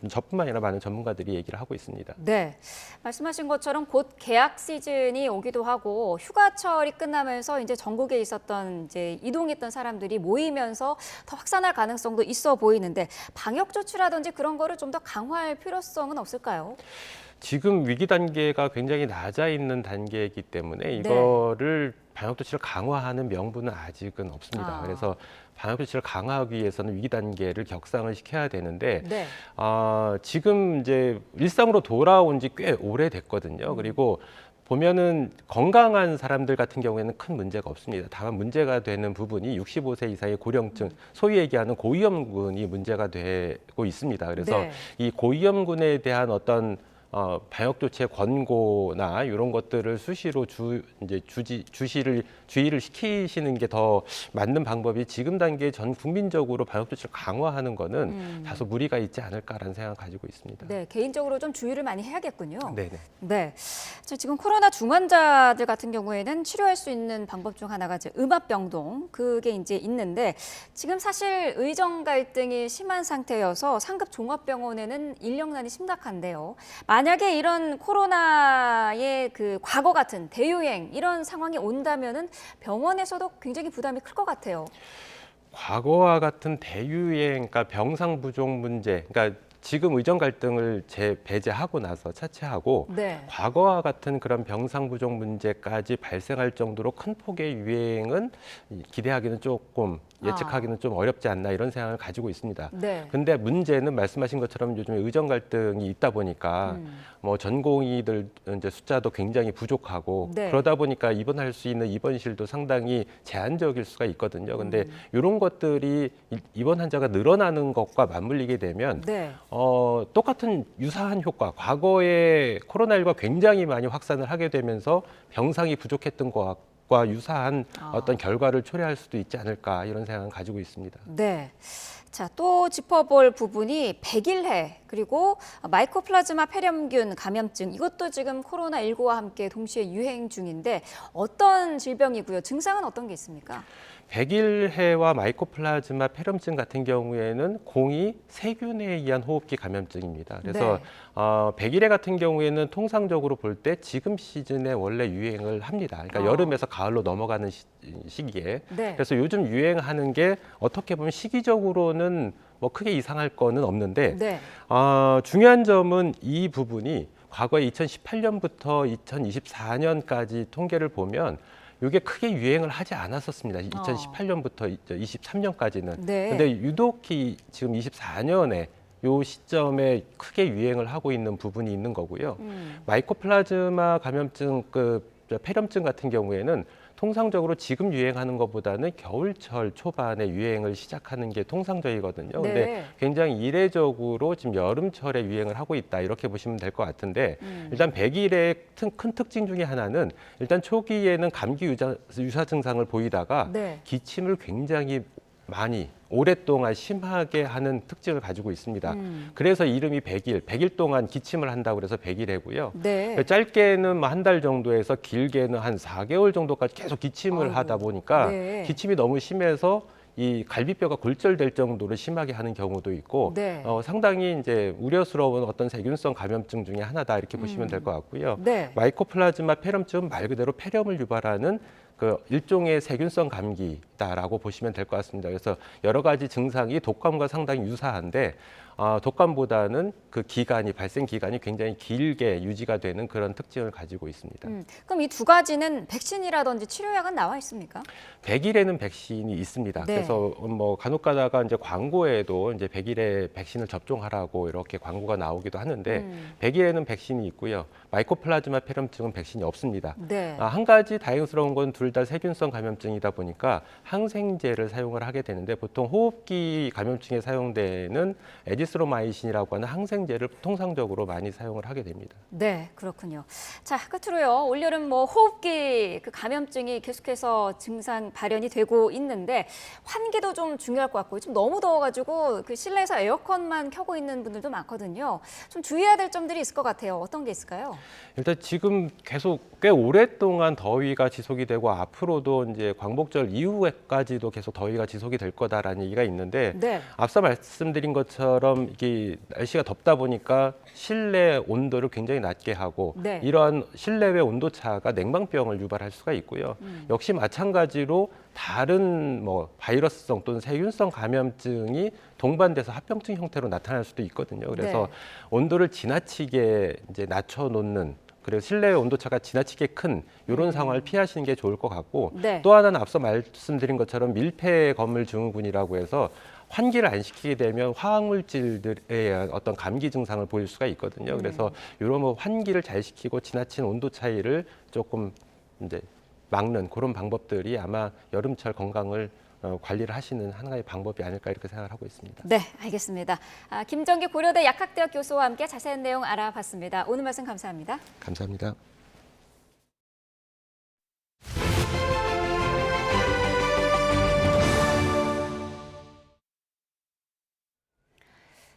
저뿐만 아니라 많은 전문가들이 얘기를 하고 있습니다. 네, 말씀하신 것처럼 곧 개학 시즌이 오기도 하고 휴가철이 끝나면서 이제 전국에 있었던 이제 이동했던 사람들이 모이면서 더 확산할 가능성도 있어 보이는데 방역 조치라든지 그런 거를 좀 더 강화할 필요성은 없을까요? 지금 위기 단계가 굉장히 낮아 있는 단계이기 때문에 이거를 방역 조치를 강화하는 명분은 아직은 없습니다. 그래서 방역 조치를 강화하기 위해서는 위기 단계를 격상을 시켜야 되는데 네. 지금 이제 일상으로 돌아온 지 꽤 오래됐거든요. 그리고 보면은 건강한 사람들 같은 경우에는 큰 문제가 없습니다. 다만 문제가 되는 부분이 65세 이상의 고령층, 소위 얘기하는 고위험군이 문제가 되고 있습니다. 그래서 네. 이 고위험군에 대한 어떤 방역 조치의 권고나 이런 것들을 수시로 주의를 시키시는 게 더 맞는 방법이 지금 단계에 전 국민적으로 방역 조치를 강화하는 거는 다소 무리가 있지 않을까라는 생각을 가지고 있습니다. 네, 개인적으로 좀 주의를 많이 해야겠군요. 네네. 네. 자, 지금 코로나 중환자들 같은 경우에는 치료할 수 있는 방법 중 하나가 이제 음압병동, 그게 이제 있는데 지금 사실 의정 갈등이 심한 상태여서 상급 종합병원에는 인력난이 심각한데요. 만약에 이런 코로나의 그 과거 같은 대유행 이런 상황이 온다면은 병원에서도 굉장히 부담이 클 것 같아요. 과거와 같은 대유행, 그러니까 병상 부족 문제, 그러니까 지금 의정 갈등을 배제하고 나서 차치하고 네. 과거와 같은 그런 병상 부족 문제까지 발생할 정도로 큰 폭의 유행은 기대하기는 조금 예측하기는 좀 어렵지 않나 이런 생각을 가지고 있습니다. 네. 근데 문제는 말씀하신 것처럼 요즘에 의정 갈등이 있다 보니까 뭐 전공의들 이제 숫자도 굉장히 부족하고 네. 그러다 보니까 입원할 수 있는 입원실도 상당히 제한적일 수가 있거든요. 근데 이런 것들이 입원 환자가 늘어나는 것과 맞물리게 되면 네. 똑같은 유사한 효과, 과거에 코로나19가 굉장히 많이 확산을 하게 되면서 병상이 부족했던 것과 유사한 어떤 결과를 초래할 수도 있지 않을까 이런 생각을 가지고 있습니다. 네. 자, 또 짚어볼 부분이 백일해 그리고 마이코플라즈마 폐렴균 감염증 이것도 지금 코로나19와 함께 동시에 유행 중인데 어떤 질병이고요? 증상은 어떤 게 있습니까? 백일해와 마이코플라즈마 폐렴증 같은 경우에는 공이 세균에 의한 호흡기 감염증입니다. 그래서 네. 백일해 같은 경우에는 통상적으로 볼 때 지금 시즌에 원래 유행을 합니다. 그러니까 여름에서 가을로 넘어가는 시기에. 네. 그래서 요즘 유행하는 게 어떻게 보면 시기적으로는 뭐 크게 이상할 거는 없는데 네. 중요한 점은 이 부분이 과거에 2018년부터 2024년까지 통계를 보면 이게 크게 유행을 하지 않았었습니다. 2018년부터 23년까지는. 네. 근데 유독히 지금 24년에 요 시점에 크게 유행을 하고 있는 부분이 있는 거고요. 마이코플라즈마 감염증, 폐렴증 같은 경우에는 통상적으로 지금 유행하는 것보다는 겨울철 초반에 유행을 시작하는 게 통상적이거든요. 근데 네. 굉장히 이례적으로 지금 여름철에 유행을 하고 있다 이렇게 보시면 될 것 같은데 일단 백일의 큰 특징 중에 하나는 일단 초기에는 감기 유사 증상을 보이다가 네. 기침을 굉장히 많이 오랫동안 심하게 하는 특징을 가지고 있습니다. 그래서 이름이 백일 동안 기침을 한다고 그래서 백일해고요. 네. 짧게는 뭐 한 달 정도에서 길게는 한 4개월 정도까지 계속 기침을 하다 보니까 네. 기침이 너무 심해서 이 갈비뼈가 골절될 정도로 심하게 하는 경우도 있고 네. 상당히 이제 우려스러운 어떤 세균성 감염증 중에 하나다 이렇게 보시면 될 것 같고요. 네. 마이코플라즈마 폐렴증은 말 그대로 폐렴을 유발하는 그 일종의 세균성 감기다라고 보시면 될 것 같습니다. 그래서 여러 가지 증상이 독감과 상당히 유사한데 독감보다는 그 발생 기간이 굉장히 길게 유지가 되는 그런 특징을 가지고 있습니다. 그럼 이 두 가지는 백신이라든지 치료약은 나와 있습니까? 백일에는 백신이 있습니다. 네. 그래서 뭐 간혹가다가 이제 광고에도 이제 백일에 백신을 접종하라고 이렇게 광고가 나오기도 하는데 백일에는 백신이 있고요. 마이코플라즈마 폐렴증은 백신이 없습니다. 네. 한 가지 다행스러운 건 둘 다 세균성 감염증이다 보니까 항생제를 사용을 하게 되는데 보통 호흡기 감염증에 사용되는 에지스로마이신이라고 하는 항생제를 통상적으로 많이 사용을 하게 됩니다. 네, 그렇군요. 자, 끝으로요. 올여름 뭐 호흡기 그 감염증이 계속해서 증상 발현이 되고 있는데 환기도 좀 중요할 것 같고요. 좀 너무 더워가지고 그 실내에서 에어컨만 켜고 있는 분들도 많거든요. 좀 주의해야 될 점들이 있을 것 같아요. 어떤 게 있을까요? 일단 지금 계속 꽤 오랫동안 더위가 지속이 되고 앞으로도 이제 광복절 이후에까지도 계속 더위가 지속이 될 거다라는 얘기가 있는데 네. 앞서 말씀드린 것처럼 이게 날씨가 덥다 보니까 실내 온도를 굉장히 낮게 하고 네. 이러한 실내외 온도 차가 냉방병을 유발할 수가 있고요. 역시 마찬가지로 다른 뭐 바이러스성 또는 세균성 감염증이 동반돼서 합병증 형태로 나타날 수도 있거든요. 그래서 네. 온도를 지나치게 이제 낮춰놓는 그래서 실내 온도차가 지나치게 큰 이런 상황을 피하시는 게 좋을 것 같고 네. 또 하나는 앞서 말씀드린 것처럼 밀폐 건물 증후군이라고 해서 환기를 안 시키게 되면 화학물질들의 어떤 감기 증상을 보일 수가 있거든요. 그래서 이런 뭐 환기를 잘 시키고 지나친 온도 차이를 조금 이제 막는 그런 방법들이 아마 여름철 건강을 관리를 하시는 하나의 방법이 아닐까 이렇게 생각을 하고 있습니다. 네, 알겠습니다. 김정기 고려대 약학대학 교수와 함께 자세한 내용 알아봤습니다. 오늘 말씀 감사합니다. 감사합니다.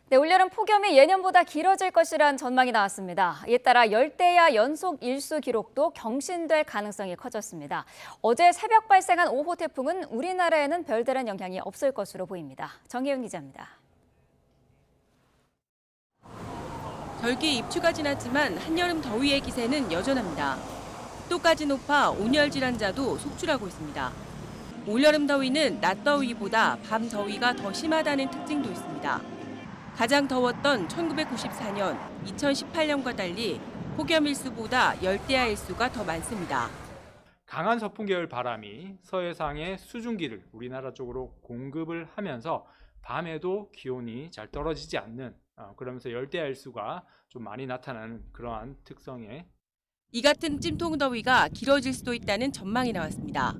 네, 올여름 폭염이 예년보다 길어질 것이란 전망이 나왔습니다. 이에 따라 열대야 연속 일수 기록도 경신될 가능성이 커졌습니다. 어제 새벽 발생한 5호 태풍은 우리나라에는 별다른 영향이 없을 것으로 보입니다. 정혜윤 기자입니다. 절기 입추가 지났지만 한여름 더위의 기세는 여전합니다. 습도까지 높아 온열 질환자도 속출하고 있습니다. 올여름 더위는 낮 더위보다 밤 더위가 더 심하다는 특징도 있습니다. 가장 더웠던 1994년, 2018년과 달리 폭염 일수보다 열대야 일수가 더 많습니다. 강한 서풍 계열 바람이 서해상의 수증기를 우리나라 쪽으로 공급을 하면서 밤에도 기온이 잘 떨어지지 않는 그러면서 열대야 일수가 좀 많이 나타나는 그러한 특성의 이 같은 찜통 더위가 길어질 수도 있다는 전망이 나왔습니다.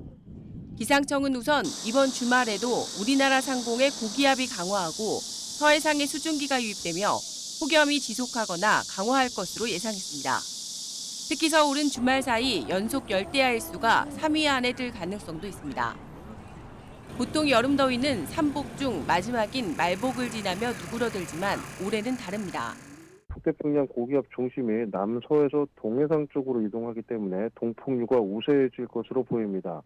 기상청은 우선 이번 주말에도 우리나라 상공에 고기압이 강화하고 서해상에 수증기가 유입되며 폭염이 지속하거나 강화할 것으로 예상했습니다. 특히 서울은 주말 사이 연속 열대야 일수가 3위 안에 들 가능성도 있습니다. 보통 여름 더위는 삼복 중 마지막인 말복을 지나며 누그러들지만 올해는 다릅니다. 북태평양 고기압 중심이 남서에서 동해상 쪽으로 이동하기 때문에 동풍류가 우세해질 것으로 보입니다.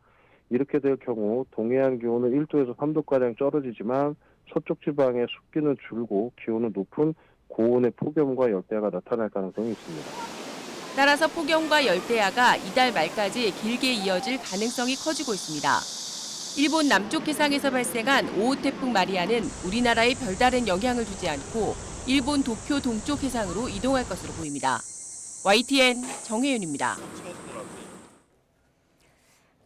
이렇게 될 경우 동해안 기온은 1도에서 3도가량 떨어지지만 서쪽 지방의 습기는 줄고 기온은 높은 고온의 폭염과 열대야가 나타날 가능성이 있습니다. 따라서 폭염과 열대야가 이달 말까지 길게 이어질 가능성이 커지고 있습니다. 일본 남쪽 해상에서 발생한 5호 태풍 마리아는 우리나라에 별다른 영향을 주지 않고 일본 도쿄 동쪽 해상으로 이동할 것으로 보입니다. YTN 정혜윤입니다.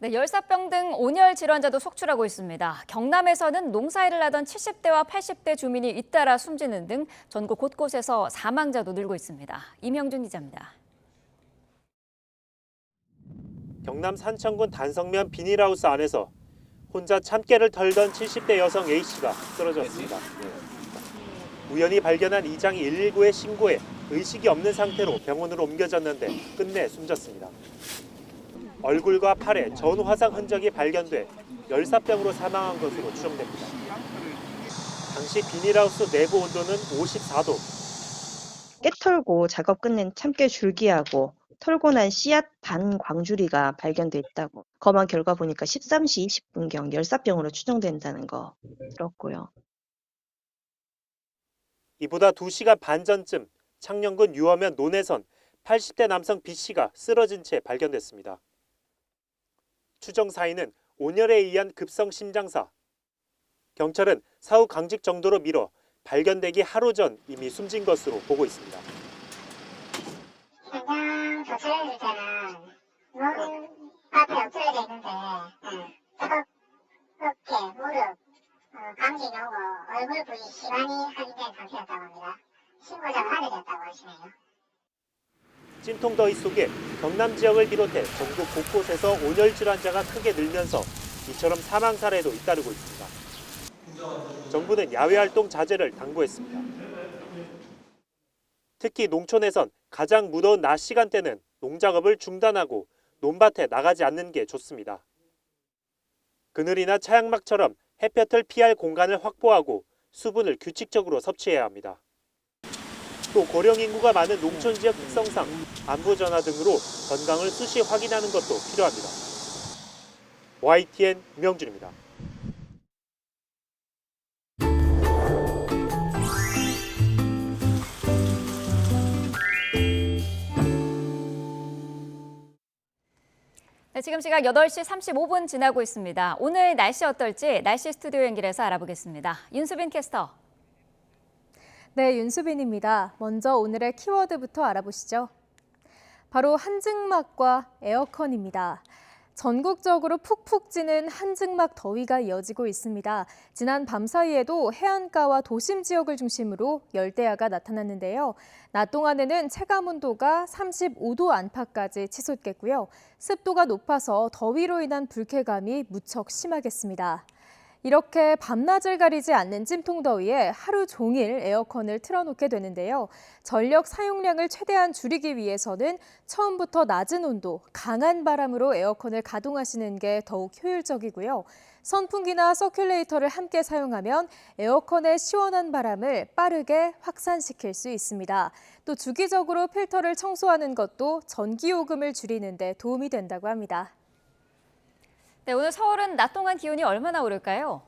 네, 열사병 등 온열 질환자도 속출하고 있습니다. 경남에서는 농사일을 하던 70대와 80대 주민이 잇따라 숨지는 등 전국 곳곳에서 사망자도 늘고 있습니다. 이명준 기자입니다. 경남 산청군 단성면 비닐하우스 안에서 혼자 참깨를 털던 70대 여성 A씨가 쓰러졌습니다. 우연히 발견한 이장이 119에 신고해 의식이 없는 상태로 병원으로 옮겨졌는데 끝내 숨졌습니다. 얼굴과 팔에 전화상 흔적이 발견돼 열사병으로 사망한 것으로 추정됩니다. 당시 비닐하우스 내부 온도는 54도. 깨 털고 작업 끝낸 참깨 줄기하고 털고 난 씨앗 반 광주리가 발견돼 있다고. 검안 결과 보니까 13시 20분경 열사병으로 추정된다는 거 들었고요. 이보다 2시간 반 전쯤 창녕군 유어면 논에선 80대 남성 B씨가 쓰러진 채 발견됐습니다. 추정 사인은 온열에 의한 급성 심장사. 경찰은 사후 강직 정도로 미뤄 발견되기 하루 전 이미 숨진 것으로 보고 있습니다. 현장 조사했을 때는 몸 앞에 엎드려져 있는데 어깨, 무릎, 감기 오고 얼굴 부위 시간이 확인된 상태였다고 합니다. 신고자가 알려졌다고 하시네요. 찜통 더위 속에 경남 지역을 비롯해 전국 곳곳에서 온열 질환자가 크게 늘면서 이처럼 사망 사례도 잇따르고 있습니다. 정부는 야외 활동 자제를 당부했습니다. 특히 농촌에선 가장 무더운 낮 시간대는 농작업을 중단하고 논밭에 나가지 않는 게 좋습니다. 그늘이나 차양막처럼 햇볕을 피할 공간을 확보하고 수분을 규칙적으로 섭취해야 합니다. 또 고령 인구가 많은 농촌 지역 특성상 안부 전화 등으로 건강을 수시 확인하는 것도 필요합니다. YTN 이명준입니다. 네, 지금 시각 8시 35분 지나고 있습니다. 오늘 날씨 어떨지 날씨 스튜디오 연결해서 알아보겠습니다. 윤수빈 캐스터. 네, 윤수빈입니다. 먼저 오늘의 키워드부터 알아보시죠. 바로 한증막과 에어컨입니다. 전국적으로 푹푹 찌는 한증막 더위가 이어지고 있습니다. 지난 밤 사이에도 해안가와 도심 지역을 중심으로 열대야가 나타났는데요. 낮 동안에는 체감온도가 35도 안팎까지 치솟겠고요. 습도가 높아서 더위로 인한 불쾌감이 무척 심하겠습니다. 이렇게 밤낮을 가리지 않는 찜통더위에 하루 종일 에어컨을 틀어놓게 되는데요. 전력 사용량을 최대한 줄이기 위해서는 처음부터 낮은 온도, 강한 바람으로 에어컨을 가동하시는 게 더욱 효율적이고요. 선풍기나 서큘레이터를 함께 사용하면 에어컨의 시원한 바람을 빠르게 확산시킬 수 있습니다. 또 주기적으로 필터를 청소하는 것도 전기요금을 줄이는 데 도움이 된다고 합니다. 네, 오늘 서울은 낮 동안 기온이 얼마나 오를까요?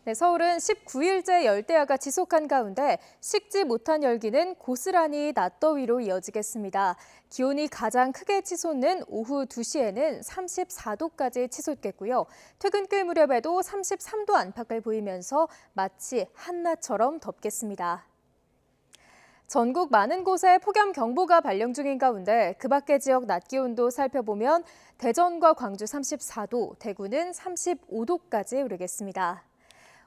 네, 서울은 19일째 열대야가 지속한 가운데 식지 못한 열기는 고스란히 낮더위로 이어지겠습니다. 기온이 가장 크게 치솟는 오후 2시에는 34도까지 치솟겠고요. 퇴근길 무렵에도 33도 안팎을 보이면서 마치 한낮처럼 덥겠습니다. 전국 많은 곳에 폭염경보가 발령 중인 가운데 그 밖의 지역 낮 기온도 살펴보면 대전과 광주 34도, 대구는 35도까지 오르겠습니다.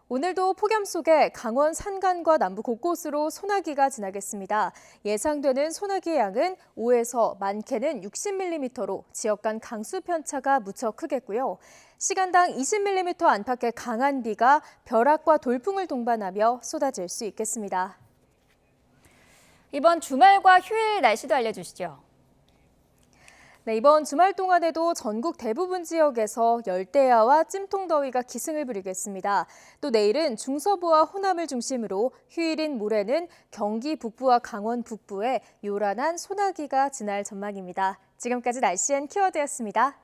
오늘도 폭염 속에 강원 산간과 남부 곳곳으로 소나기가 지나겠습니다. 예상되는 소나기의 양은 5에서 많게는 60mm로 지역 간 강수 편차가 무척 크겠고요. 시간당 20mm 안팎의 강한 비가 벼락과 돌풍을 동반하며 쏟아질 수 있겠습니다. 이번 주말과 휴일 날씨도 알려주시죠. 네, 이번 주말 동안에도 전국 대부분 지역에서 열대야와 찜통더위가 기승을 부리겠습니다. 또 내일은 중서부와 호남을 중심으로 휴일인 모레는 경기 북부와 강원 북부에 요란한 소나기가 지날 전망입니다. 지금까지 날씨엔 키워드였습니다.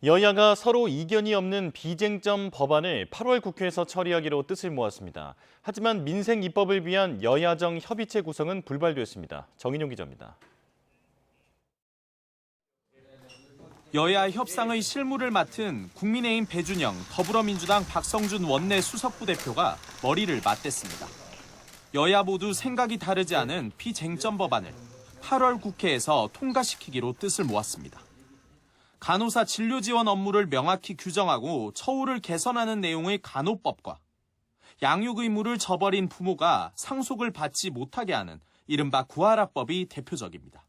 여야가 서로 이견이 없는 비쟁점 법안을 8월 국회에서 처리하기로 뜻을 모았습니다. 하지만 민생 입법을 위한 여야정 협의체 구성은 불발됐습니다. 정인용 기자입니다. 여야 협상의 실무를 맡은 국민의힘 배준영, 더불어민주당 박성준 원내 수석부 대표가 머리를 맞댔습니다. 여야 모두 생각이 다르지 않은 비쟁점 법안을 8월 국회에서 통과시키기로 뜻을 모았습니다. 간호사 진료 지원 업무를 명확히 규정하고 처우를 개선하는 내용의 간호법과 양육 의무를 저버린 부모가 상속을 받지 못하게 하는 이른바 구하라법이 대표적입니다.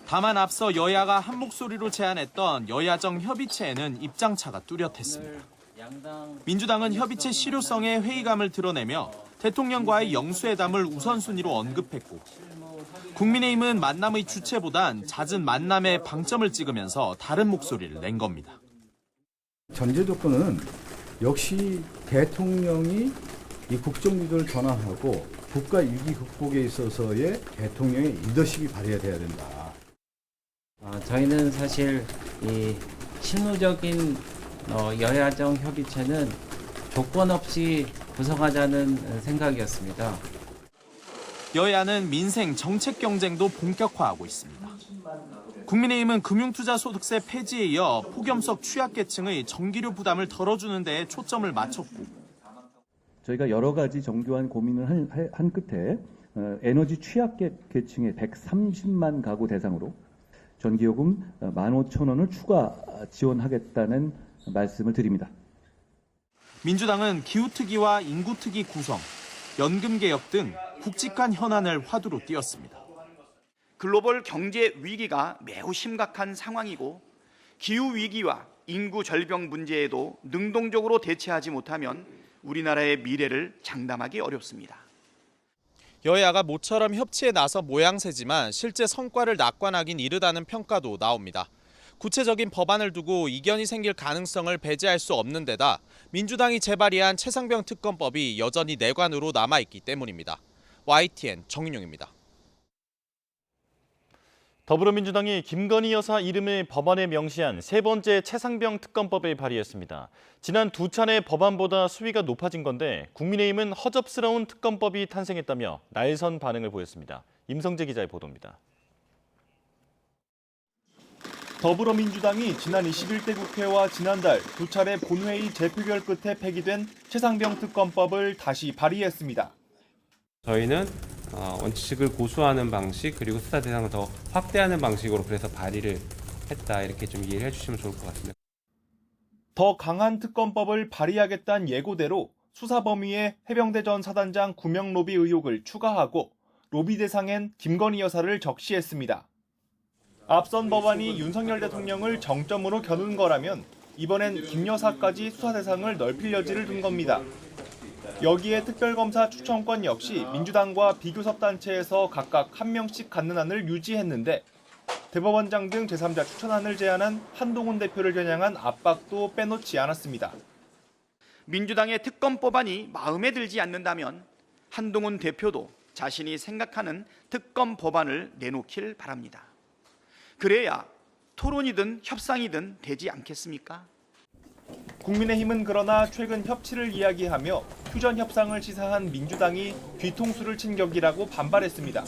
다만 앞서 여야가 한 목소리로 제안했던 여야정 협의체에는 입장차가 뚜렷했습니다. 민주당은 협의체 실효성에 회의감을 드러내며 대통령과의 영수회담을 우선순위로 언급했고, 국민의힘은 만남의 주체보단 잦은 만남에 방점을 찍으면서 다른 목소리를 낸 겁니다. 전제 조건은 역시 대통령이 이 국정 기조를 전환하고 국가 위기 극복에 있어서의 대통령의 리더십이 발휘돼야 된다. 저희는 사실 이 실무적인 여야정 협의체는 조건 없이 구성하자는 생각이었습니다. 여야는 민생 정책 경쟁도 본격화하고 있습니다. 국민의힘은 금융투자소득세 폐지에 이어 폭염석 취약계층의 전기료 부담을 덜어주는 데에 초점을 맞췄고, 저희가 여러 가지 정교한 고민을 한 끝에 에너지 취약계층의 130만 가구 대상으로 전기요금 15,000원을 추가 지원하겠다는 말씀을 드립니다. 민주당은 기후특위와 인구특위 구성, 연금개혁 등 굵직한 현안을 화두로 띄웠습니다. 글로벌 경제 위기가 매우 심각한 상황이고 기후위기와 인구 절병 문제에도 능동적으로 대처하지 못하면 우리나라의 미래를 장담하기 어렵습니다. 여야가 모처럼 협치에 나서 모양새지만 실제 성과를 낙관하긴 이르다는 평가도 나옵니다. 구체적인 법안을 두고 이견이 생길 가능성을 배제할 수 없는 데다 민주당이 재발의한 최상병 특검법이 여전히 내관으로 남아있기 때문입니다. YTN 정인용입니다. 더불어민주당이 김건희 여사 이름을 법안에 명시한 세 번째 최상병 특검법을 발의했습니다. 지난 두 차례 법안보다 수위가 높아진 건데 국민의힘은 허접스러운 특검법이 탄생했다며 날선 반응을 보였습니다. 임성재 기자의 보도입니다. 더불어민주당이 지난 21대 국회와 지난달 두 차례 본회의 재표결 끝에 폐기된 최상병 특검법을 다시 발의했습니다. 저희는 원칙을 고수하는 방식 그리고 수사 대상을 더 확대하는 방식으로 그래서 발의를 했다 이렇게 좀 이해를 해주시면 좋을 것 같습니다. 더 강한 특검법을 발의하겠다는 예고대로 수사 범위에 해병대 전 사단장 구명 로비 의혹을 추가하고 로비 대상엔 김건희 여사를 적시했습니다. 앞선 법안이 윤석열 대통령을 정점으로 겨눈 거라면 이번엔 김 여사까지 수사 대상을 넓힐 여지를 둔 겁니다. 여기에 특별검사 추천권 역시 민주당과 비교섭단체에서 각각 한 명씩 갖는 안을 유지했는데 대법원장 등 제3자 추천안을 제안한 한동훈 대표를 겨냥한 압박도 빼놓지 않았습니다. 민주당의 특검법안이 마음에 들지 않는다면 한동훈 대표도 자신이 생각하는 특검 법안을 내놓길 바랍니다. 그래야 토론이든 협상이든 되지 않겠습니까? 국민의힘은 그러나 최근 협치를 이야기하며 휴전 협상을 시사한 민주당이 뒤통수를 친 격이라고 반발했습니다.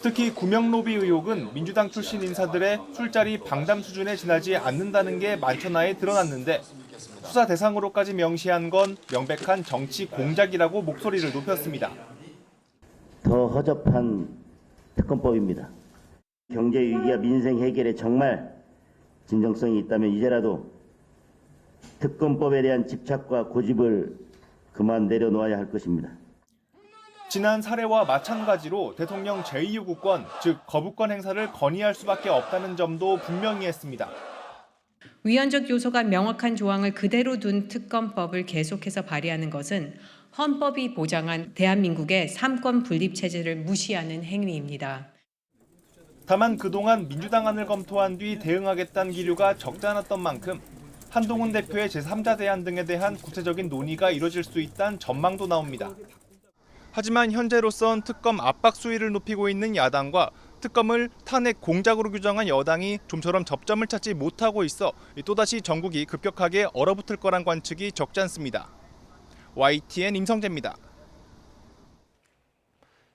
특히 구명 로비 의혹은 민주당 출신 인사들의 술자리 방담 수준에 지나지 않는다는 게 만천하에 드러났는데 수사 대상으로까지 명시한 건 명백한 정치 공작이라고 목소리를 높였습니다. 더 허접한 특검법입니다. 경제 위기와 민생 해결에 정말 진정성이 있다면 이제라도 특검법에 대한 집착과 고집을 그만 내려놓아야 할 것입니다. 지난 사례와 마찬가지로 대통령 제2요구권, 즉 거부권 행사를 건의할 수밖에 없다는 점도 분명히 했습니다. 위헌적 요소가 명확한 조항을 그대로 둔 특검법을 계속해서 발의하는 것은 헌법이 보장한 대한민국의 삼권 분립 체제를 무시하는 행위입니다. 다만 그동안 민주당 안을 검토한 뒤 대응하겠다는 기류가 적지 않았던 만큼 한동훈 대표의 제3자 대안 등에 대한 구체적인 논의가 이뤄질 수 있다는 전망도 나옵니다. 하지만 현재로선 특검 압박 수위를 높이고 있는 야당과 특검을 탄핵 공작으로 규정한 여당이 좀처럼 접점을 찾지 못하고 있어 또다시 전국이 급격하게 얼어붙을 거란 관측이 적지 않습니다. YTN 임성재입니다.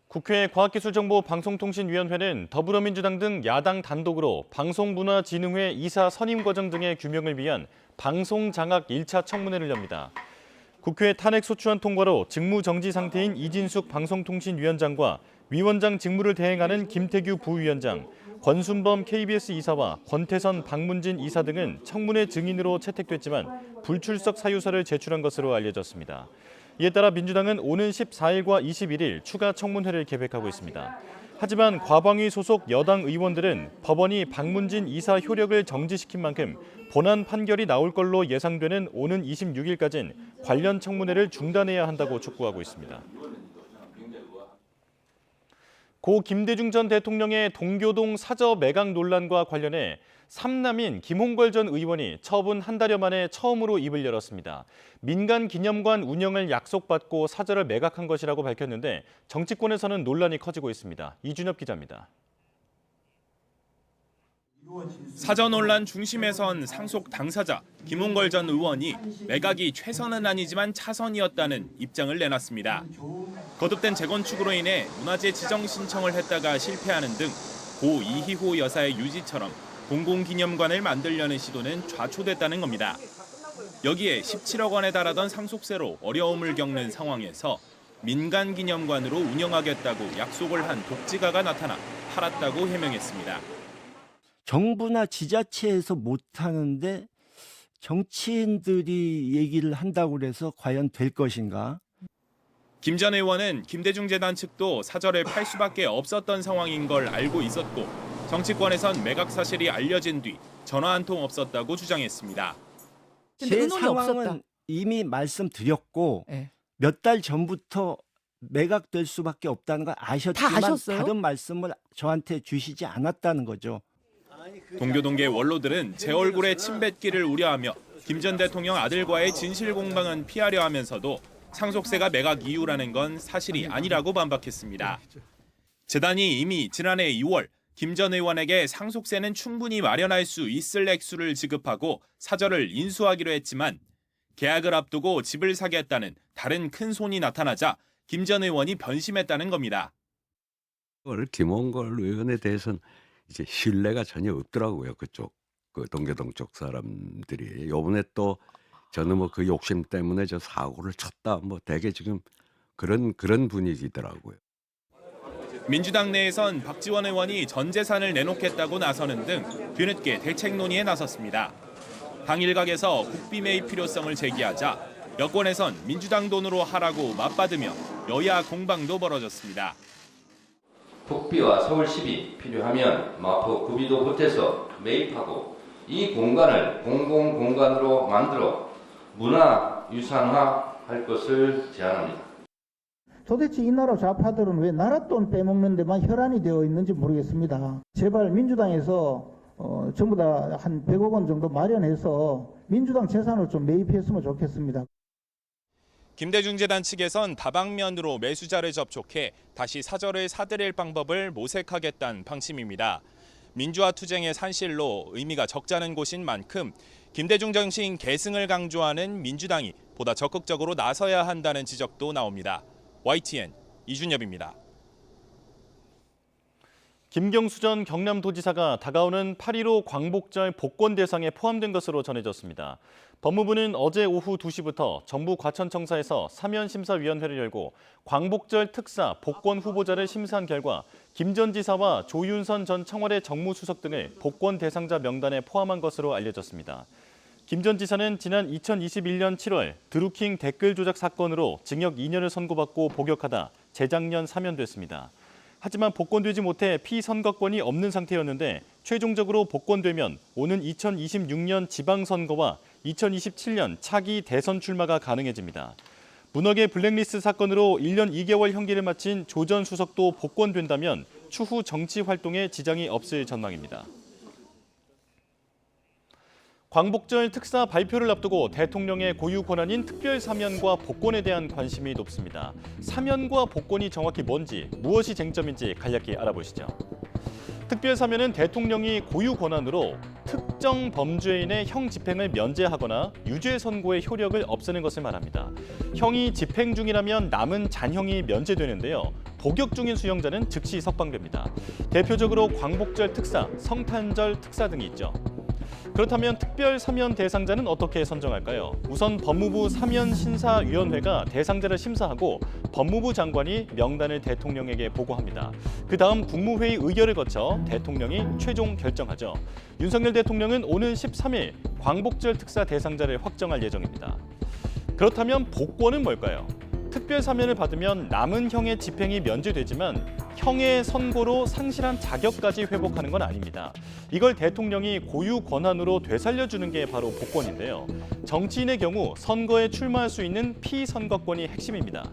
국회 과학기술정보방송통신위원회는 더불어민주당 등 야당 단독으로 방송문화진흥회 이사 선임 과정 등의 규명을 위한 방송장악 1차 청문회를 엽니다. 국회 탄핵소추안 통과로 직무정지 상태인 이진숙 방송통신위원장과 위원장 직무를 대행하는 김태규 부위원장, 권순범 KBS 이사와 권태선 박문진 이사 등은 청문회 증인으로 채택됐지만 불출석 사유서를 제출한 것으로 알려졌습니다. 이에 따라 민주당은 오는 14일과 21일 추가 청문회를 계획하고 있습니다. 하지만 과방위 소속 여당 의원들은 법원이 박문진 이사 효력을 정지시킨 만큼 본안 판결이 나올 걸로 예상되는 오는 26일까지는 관련 청문회를 중단해야 한다고 촉구하고 있습니다. 고 김대중 전 대통령의 동교동 사저 매각 논란과 관련해 삼남인 김홍걸 전 의원이 처분 한 달여 만에 처음으로 입을 열었습니다. 민간 기념관 운영을 약속받고 사저를 매각한 것이라고 밝혔는데 정치권에서는 논란이 커지고 있습니다. 이준엽 기자입니다. 사저 논란 중심에선 상속 당사자 김홍걸 전 의원이 매각이 최선은 아니지만 차선이었다는 입장을 내놨습니다. 거듭된 재건축으로 인해 문화재 지정 신청을 했다가 실패하는 등 고 이희호 여사의 유지처럼 공공기념관을 만들려는 시도는 좌초됐다는 겁니다. 여기에 17억 원에 달하던 상속세로 어려움을 겪는 상황에서 민간기념관으로 운영하겠다고 약속을 한 독지가가 나타나 팔았다고 해명했습니다. 정부나 지자체에서 못하는데 정치인들이 얘기를 한다고 해서 과연 될 것인가? 김 전 의원은 김대중 재단 측도 사저를 팔 수밖에 없었던 상황인 걸 알고 있었고 정치권에선 매각 사실이 알려진 뒤 전화 한 통 없었다고 주장했습니다. 제 상황은 이미 말씀드렸고 몇 달 전부터 매각될 수밖에 없다는 걸 아셨지만 다른 말씀을 저한테 주시지 않았다는 거죠. 동교동계 원로들은 제 얼굴에 침 뱉기를 우려하며 김 전 대통령 아들과의 진실 공방은 피하려 하면서도 상속세가 매각 이유라는 건 사실이 아니라고 반박했습니다. 재단이 이미 지난해 2월 김 전 의원에게 상속세는 충분히 마련할 수 있을 액수를 지급하고 사절을 인수하기로 했지만 계약을 앞두고 집을 사겠다는 다른 큰 손이 나타나자 김 전 의원이 변심했다는 겁니다. 김홍걸 의원에 대해서는 이제 신뢰가 전혀 없더라고요. 그쪽 그 동교동 쪽 사람들이. 요번에 또 저는 뭐 그 욕심 때문에 저 사고를 쳤다. 뭐 되게 지금 그런 분위기더라고요. 민주당 내에선 박지원 의원이 전 재산을 내놓겠다고 나서는 등 뒤늦게 대책 논의에 나섰습니다. 당 일각에서 국비 매입 필요성을 제기하자 여권에선 민주당 돈으로 하라고 맞받으며 여야 공방도 벌어졌습니다. 국비와 서울시비 필요하면 마포 구비도 보태서 매입하고 이 공간을 공공공간으로 만들어 문화유산화할 것을 제안합니다. 도대체 이 나라 좌파들은 왜 나라 돈 빼먹는 데만 혈안이 되어 있는지 모르겠습니다. 제발 민주당에서 전부 다 한 100억 원 정도 마련해서 민주당 재산을 좀 매입했으면 좋겠습니다. 김대중 재단 측에선 다방면으로 매수자를 접촉해 다시 사절을 사들일 방법을 모색하겠다는 방침입니다. 민주화 투쟁의 산실로 의미가 적잖은 곳인 만큼 김대중 정신 계승을 강조하는 민주당이 보다 적극적으로 나서야 한다는 지적도 나옵니다. YTN 이준엽입니다. 김경수 전 경남도지사가 다가오는 8.15 광복절 복권 대상에 포함된 것으로 전해졌습니다. 법무부는 어제 오후 2시부터 정부 과천청사에서 사면심사위원회를 열고 광복절 특사 복권 후보자를 심사한 결과 김 전 지사와 조윤선 전 청와대 정무수석 등을 복권 대상자 명단에 포함한 것으로 알려졌습니다. 김 전 지사는 지난 2021년 7월 드루킹 댓글 조작 사건으로 징역 2년을 선고받고 복역하다 재작년 사면됐습니다. 하지만 복권되지 못해 피선거권이 없는 상태였는데 최종적으로 복권되면 오는 2026년 지방선거와 2027년 차기 대선 출마가 가능해집니다. 문학의 블랙리스트 사건으로 1년 2개월 형기를 마친 조 전 수석도 복권된다면 추후 정치 활동에 지장이 없을 전망입니다. 광복절 특사 발표를 앞두고 대통령의 고유 권한인 특별 사면과 복권에 대한 관심이 높습니다. 사면과 복권이 정확히 뭔지, 무엇이 쟁점인지 간략히 알아보시죠. 특별 사면은 대통령이 고유 권한으로 특정 범죄인의 형 집행을 면제하거나 유죄 선고의 효력을 없애는 것을 말합니다. 형이 집행 중이라면 남은 잔형이 면제되는데요. 복역 중인 수용자는 즉시 석방됩니다. 대표적으로 광복절 특사, 성탄절 특사 등이 있죠. 그렇다면 특별 사면 대상자는 어떻게 선정할까요? 우선 법무부 사면심사위원회가 대상자를 심사하고 법무부 장관이 명단을 대통령에게 보고합니다. 그 다음 국무회의 의결을 거쳐 대통령이 최종 결정하죠. 윤석열 대통령은 오는 13일 광복절 특사 대상자를 확정할 예정입니다. 그렇다면 복권은 뭘까요? 특별 사면을 받으면 남은 형의 집행이 면제되지만 형의 선고로 상실한 자격까지 회복하는 건 아닙니다. 이걸 대통령이 고유 권한으로 되살려주는 게 바로 복권인데요. 정치인의 경우 선거에 출마할 수 있는 피선거권이 핵심입니다.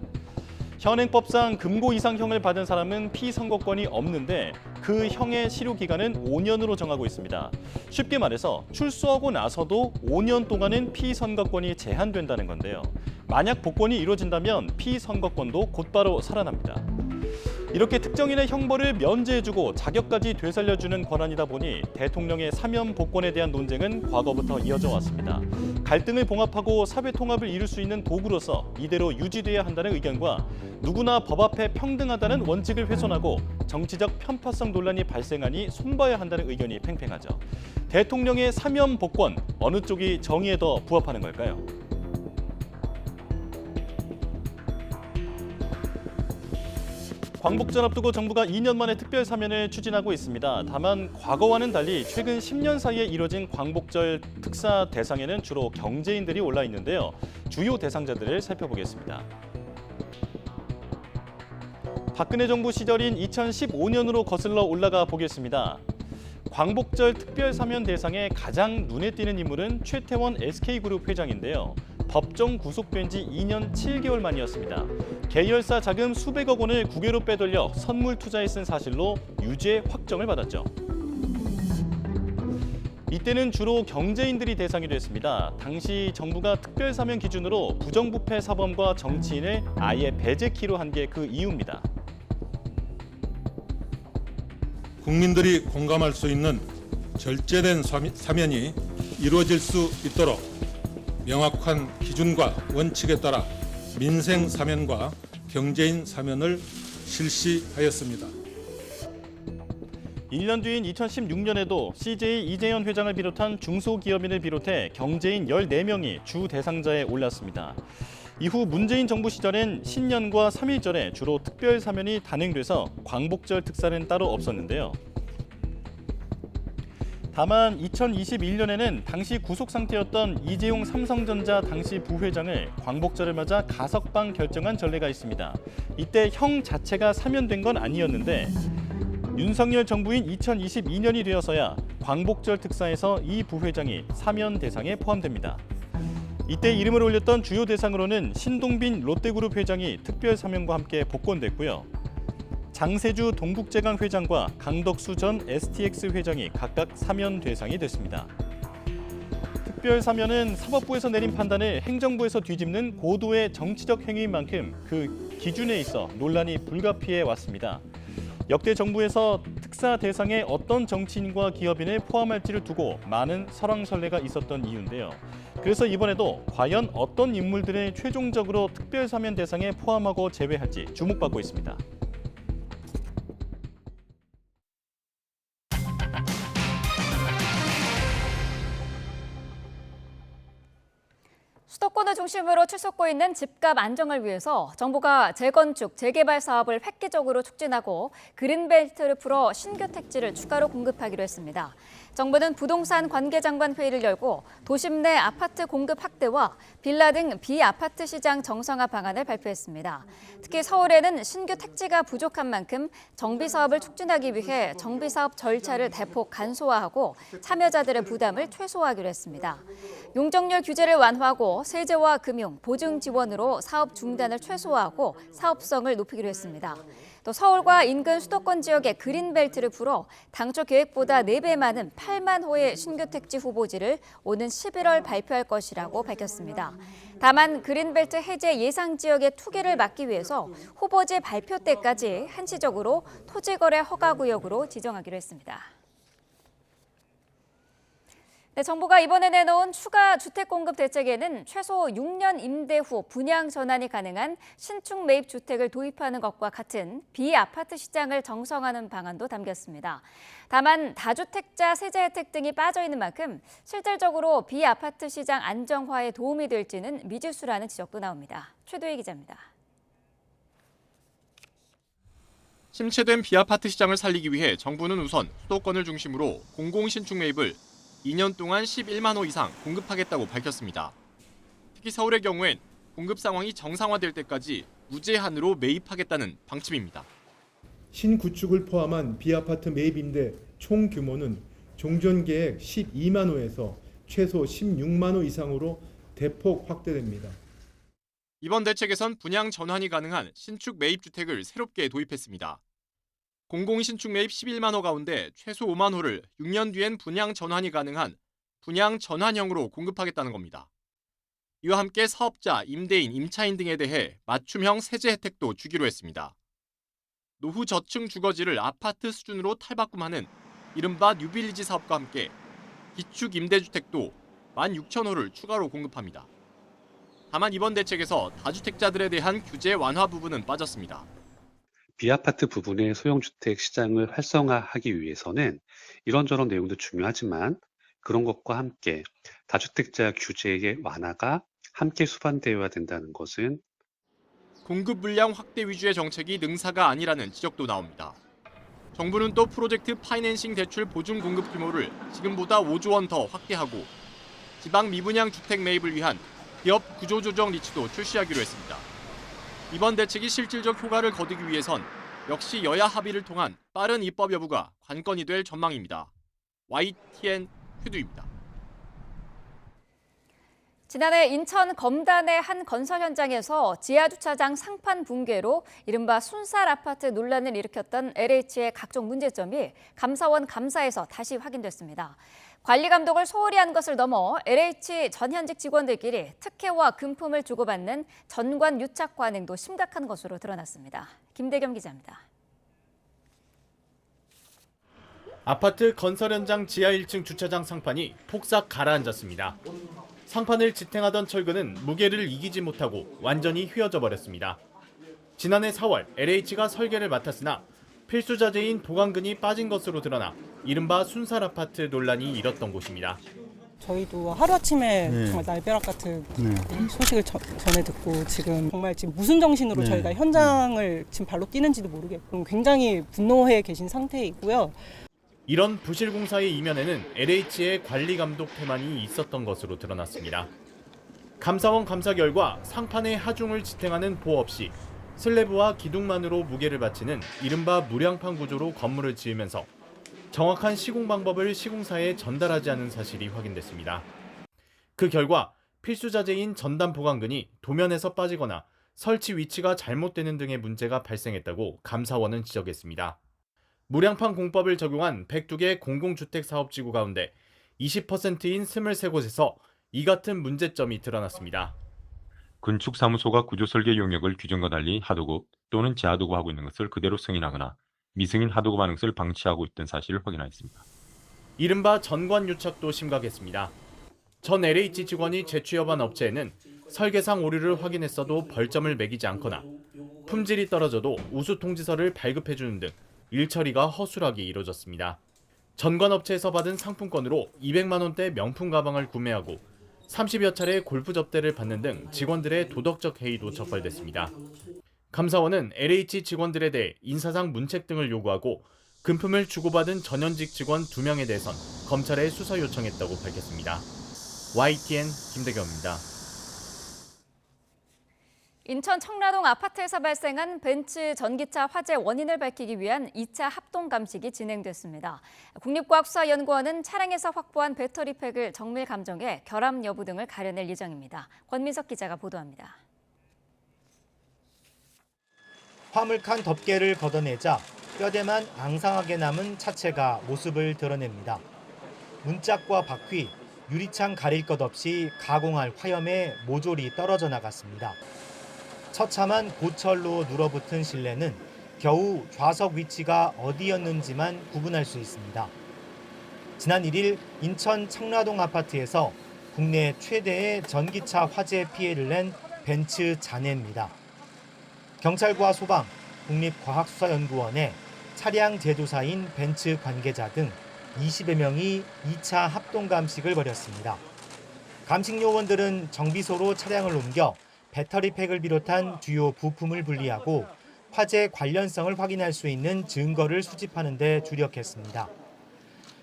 현행법상 금고 이상 형을 받은 사람은 피선거권이 없는데 그 형의 실효 기간은 5년으로 정하고 있습니다. 쉽게 말해서 출소하고 나서도 5년 동안은 피선거권이 제한된다는 건데요. 만약 복권이 이루어진다면 피선거권도 곧바로 살아납니다. 이렇게 특정인의 형벌을 면제해주고 자격까지 되살려주는 권한이다 보니 대통령의 사면 복권에 대한 논쟁은 과거부터 이어져 왔습니다. 갈등을 봉합하고 사회 통합을 이룰 수 있는 도구로서 이대로 유지돼야 한다는 의견과 누구나 법 앞에 평등하다는 원칙을 훼손하고 정치적 편파성 논란이 발생하니 손봐야 한다는 의견이 팽팽하죠. 대통령의 사면 복권, 어느 쪽이 정의에 더 부합하는 걸까요? 광복절 앞두고 정부가 2년 만에 특별 사면을 추진하고 있습니다. 다만 과거와는 달리 최근 10년 사이에 이뤄진 광복절 특사 대상에는 주로 경제인들이 올라 있는데요. 주요 대상자들을 살펴보겠습니다. 박근혜 정부 시절인 2015년으로 거슬러 올라가 보겠습니다. 광복절 특별 사면 대상에 가장 눈에 띄는 인물은 최태원 SK그룹 회장인데요. 법정 구속된 지 2년 7개월 만이었습니다. 계열사 자금 수백억 원을 국외로 빼돌려 선물 투자에 쓴 사실로 유죄 확정을 받았죠. 이때는 주로 경제인들이 대상이 됐습니다. 당시 정부가 특별사면 기준으로 부정부패 사범과 정치인을 아예 배제키로 한 게 그 이유입니다. 국민들이 공감할 수 있는 절제된 사면이 이루어질 수 있도록 명확한 기준과 원칙에 따라 민생 사면과 경제인 사면을 실시하였습니다. 1년 뒤인 2016년에도 CJ 이재현 회장을 비롯한 중소기업인을 비롯해 경제인 14명이 주 대상자에 올랐습니다. 이후 문재인 정부 시절엔 신년과 3.1절에 주로 특별 사면이 단행돼서 광복절 특사는 따로 없었는데요. 다만 2021년에는 당시 구속 상태였던 이재용 삼성전자 당시 부회장을 광복절을 맞아 가석방 결정한 전례가 있습니다. 이때 형 자체가 사면된 건 아니었는데 윤석열 정부인 2022년이 되어서야 광복절 특사에서 이 부회장이 사면 대상에 포함됩니다. 이때 이름을 올렸던 주요 대상으로는 신동빈 롯데그룹 회장이 특별 사면과 함께 복권됐고요. 장세주 동국제강 회장과 강덕수 전 STX 회장이 각각 사면 대상이 됐습니다. 특별 사면은 사법부에서 내린 판단을 행정부에서 뒤집는 고도의 정치적 행위인 만큼 그 기준에 있어 논란이 불가피해 왔습니다. 역대 정부에서 특사 대상에 어떤 정치인과 기업인을 포함할지를 두고 많은 설왕설래가 있었던 이유인데요. 그래서 이번에도 과연 어떤 인물들을 최종적으로 특별 사면 대상에 포함하고 제외할지 주목받고 있습니다. 수도권을 중심으로 치솟고 있는 집값 안정을 위해서 정부가 재건축, 재개발 사업을 획기적으로 촉진하고 그린벨트를 풀어 신규 택지를 추가로 공급하기로 했습니다. 정부는 부동산 관계장관 회의를 열고 도심 내 아파트 공급 확대와 빌라 등 비아파트 시장 정상화 방안을 발표했습니다. 특히 서울에는 신규 택지가 부족한 만큼 정비사업을 촉진하기 위해 정비사업 절차를 대폭 간소화하고 참여자들의 부담을 최소화하기로 했습니다. 용적률 규제를 완화하고 세제와 금융, 보증 지원으로 사업 중단을 최소화하고 사업성을 높이기로 했습니다. 또 서울과 인근 수도권 지역의 그린벨트를 풀어 당초 계획보다 4배 많은 8만 호의 신규 택지 후보지를 오는 11월 발표할 것이라고 밝혔습니다. 다만 그린벨트 해제 예상 지역의 투기를 막기 위해서 후보지 발표 때까지 한시적으로 토지거래 허가구역으로 지정하기로 했습니다. 네, 정부가 이번에 내놓은 추가 주택 공급 대책에는 최소 6년 임대 후 분양 전환이 가능한 신축 매입 주택을 도입하는 것과 같은 비아파트 시장을 정성화하는 방안도 담겼습니다. 다만 다주택자 세제 혜택 등이 빠져 있는 만큼 실질적으로 비아파트 시장 안정화에 도움이 될지는 미지수라는 지적도 나옵니다. 최도희 기자입니다. 침체된 비아파트 시장을 살리기 위해 정부는 우선 수도권을 중심으로 공공신축 매입을 2년 동안 11만 호 이상 공급하겠다고 밝혔습니다. 특히 서울의 경우엔 공급 상황이 정상화될 때까지 무제한으로 매입하겠다는 방침입니다. 신구축을 포함한 비아파트 매입 임대 총 규모는 종전 계획 12만 호에서 최소 16만 호 이상으로 대폭 확대됩니다. 이번 대책에선 분양 전환이 가능한 신축 매입 주택을 새롭게 도입했습니다. 공공신축 매입 11만 호 가운데 최소 5만 호를 6년 뒤엔 분양 전환이 가능한 분양 전환형으로 공급하겠다는 겁니다. 이와 함께 사업자, 임대인, 임차인 등에 대해 맞춤형 세제 혜택도 주기로 했습니다. 노후 저층 주거지를 아파트 수준으로 탈바꿈하는 이른바 뉴빌리지 사업과 함께 기축 임대주택도 16,000호를 추가로 공급합니다. 다만 이번 대책에서 다주택자들에 대한 규제 완화 부분은 빠졌습니다. 비아파트 부분의 소형주택 시장을 활성화하기 위해서는 이런저런 내용도 중요하지만 그런 것과 함께 다주택자 규제의 완화가 함께 수반되어야 된다는 것은 공급 물량 확대 위주의 정책이 능사가 아니라는 지적도 나옵니다. 정부는 또 프로젝트 파이낸싱 대출 보증 공급 규모를 지금보다 5조 원 더 확대하고 지방 미분양 주택 매입을 위한 기업 구조조정 리츠도 출시하기로 했습니다. 이번 대책이 실질적 효과를 거두기 위해선 역시 여야 합의를 통한 빠른 입법 여부가 관건이 될 전망입니다. YTN 휴두입니다. 지난해 인천 검단의 한 건설 현장에서 지하주차장 상판 붕괴로 이른바 순살 아파트 논란을 일으켰던 LH의 각종 문제점이 감사원 감사에서 다시 확인됐습니다. 관리 감독을 소홀히 한 것을 넘어 LH 전현직 직원들끼리 특혜와 금품을 주고받는 전관 유착 관행도 심각한 것으로 드러났습니다. 김대겸 기자입니다. 아파트 건설 현장 지하 1층 주차장 상판이 폭삭 가라앉았습니다. 상판을 지탱하던 철근은 무게를 이기지 못하고 완전히 휘어져 버렸습니다. 지난해 4월 LH가 설계를 맡았으나 필수 자재인 보강근이 빠진 것으로 드러나 이른바 순살 아파트 논란이 일었던 곳입니다. 저희도 하루아침에 정말 날벼락 같은 소식을 전해 듣고 지금 무슨 정신으로 저희가 현장을 지금 발로 뛰는지도 모르겠고 굉장히 분노해 계신 상태이고요. 이런 부실 공사의 이면에는 LH의 관리 감독 태만이 있었던 것으로 드러났습니다. 감사원 감사 결과 상판의 하중을 지탱하는 보호 없이 슬래브와 기둥만으로 무게를 받치는 이른바 무량판 구조로 건물을 지으면서 정확한 시공 방법을 시공사에 전달하지 않은 사실이 확인됐습니다. 그 결과 필수 자재인 전단 보강근이 도면에서 빠지거나 설치 위치가 잘못되는 등의 문제가 발생했다고 감사원은 지적했습니다. 무량판 공법을 적용한 102개 공공주택 사업지구 가운데 20%인 23곳에서 이 같은 문제점이 드러났습니다. 건축사무소가 구조설계 용역을 규정과 달리 하도급 또는 재하도급하고 있는 것을 그대로 승인하거나 미승인 하도급하는 것을 방치하고 있던 사실을 확인하였습니다. 이른바 전관 유착도 심각했습니다. 전 LH 직원이 재취업한 업체에는 설계상 오류를 확인했어도 벌점을 매기지 않거나 품질이 떨어져도 우수 통지서를 발급해주는 등 일 처리가 허술하게 이루어졌습니다. 전관업체에서 받은 상품권으로 200만 원대 명품 가방을 구매하고 30여 차례 골프 접대를 받는 등 직원들의 도덕적 해이도 적발됐습니다. 감사원은 LH 직원들에 대해 인사상 문책 등을 요구하고 금품을 주고받은 전현직 직원 2명에 대해선 검찰에 수사 요청했다고 밝혔습니다. YTN 김대겸입니다. 인천 청라동 아파트에서 발생한 벤츠 전기차 화재 원인을 밝히기 위한 2차 합동 감식이 진행됐습니다. 국립과학수사연구원은 차량에서 확보한 배터리 팩을 정밀 감정해 결함 여부 등을 가려낼 예정입니다. 권민석 기자가 보도합니다. 화물칸 덮개를 걷어내자 뼈대만 앙상하게 남은 차체가 모습을 드러냅니다. 문짝과 바퀴, 유리창 가릴 것 없이 가공할 화염에 모조리 떨어져 나갔습니다. 처참한 고철로 눌어붙은 실내는 겨우 좌석 위치가 어디였는지만 구분할 수 있습니다. 지난 1일 인천 청라동 아파트에서 국내 최대의 전기차 화재 피해를 낸 벤츠 잔해입니다. 경찰과 소방, 국립과학수사연구원의 차량 제조사인 벤츠 관계자 등 20여 명이 2차 합동 감식을 벌였습니다. 감식 요원들은 정비소로 차량을 옮겨 배터리 팩을 비롯한 주요 부품을 분리하고 화재 관련성을 확인할 수 있는 증거를 수집하는 데 주력했습니다.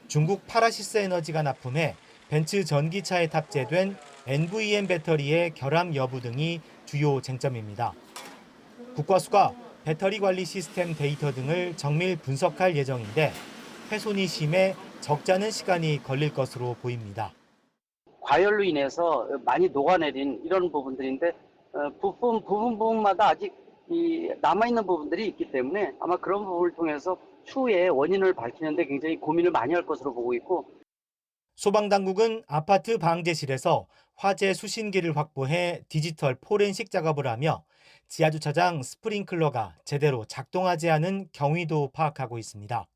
중국 파라시스 에너지가 납품해 벤츠 전기차에 탑재된 NVM 배터리의 결함 여부 등이 주요 쟁점입니다. 국과수가 배터리 관리 시스템 데이터 등을 정밀 분석할 예정인데 훼손이 심해 적잖은 시간이 걸릴 것으로 보입니다. 과열로 인해서 많이 녹아내린 이런 부분들인데 부분마다 아직 남아있는 부분들이 있기 때문에 아마 그런 부분을 통해서 추후에 원인을 밝히는 데 굉장히 고민을 많이 할 것으로 보고 있고, 소방당국은 아파트 방제실에서 화재 수신기를 확보해 디지털 포렌식 작업을 하며 지하주차장 스프링클러가 제대로 작동하지 않은 경위도 파악하고 있습니다.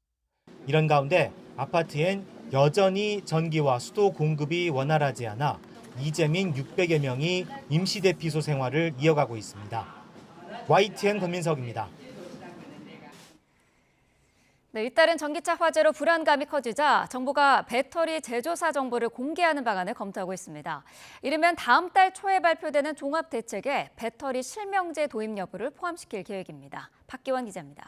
이런 가운데 아파트엔 여전히 전기와 수도 공급이 원활하지 않아 이재민 600여 명이 임시대피소 생활을 이어가고 있습니다. YTN 권민석입니다. 네, 잇따른 전기차 화재로 불안감이 커지자 정부가 배터리 제조사 정보를 공개하는 방안을 검토하고 있습니다. 이르면 다음 달 초에 발표되는 종합대책에 배터리 실명제 도입 여부를 포함시킬 계획입니다. 박기원 기자입니다.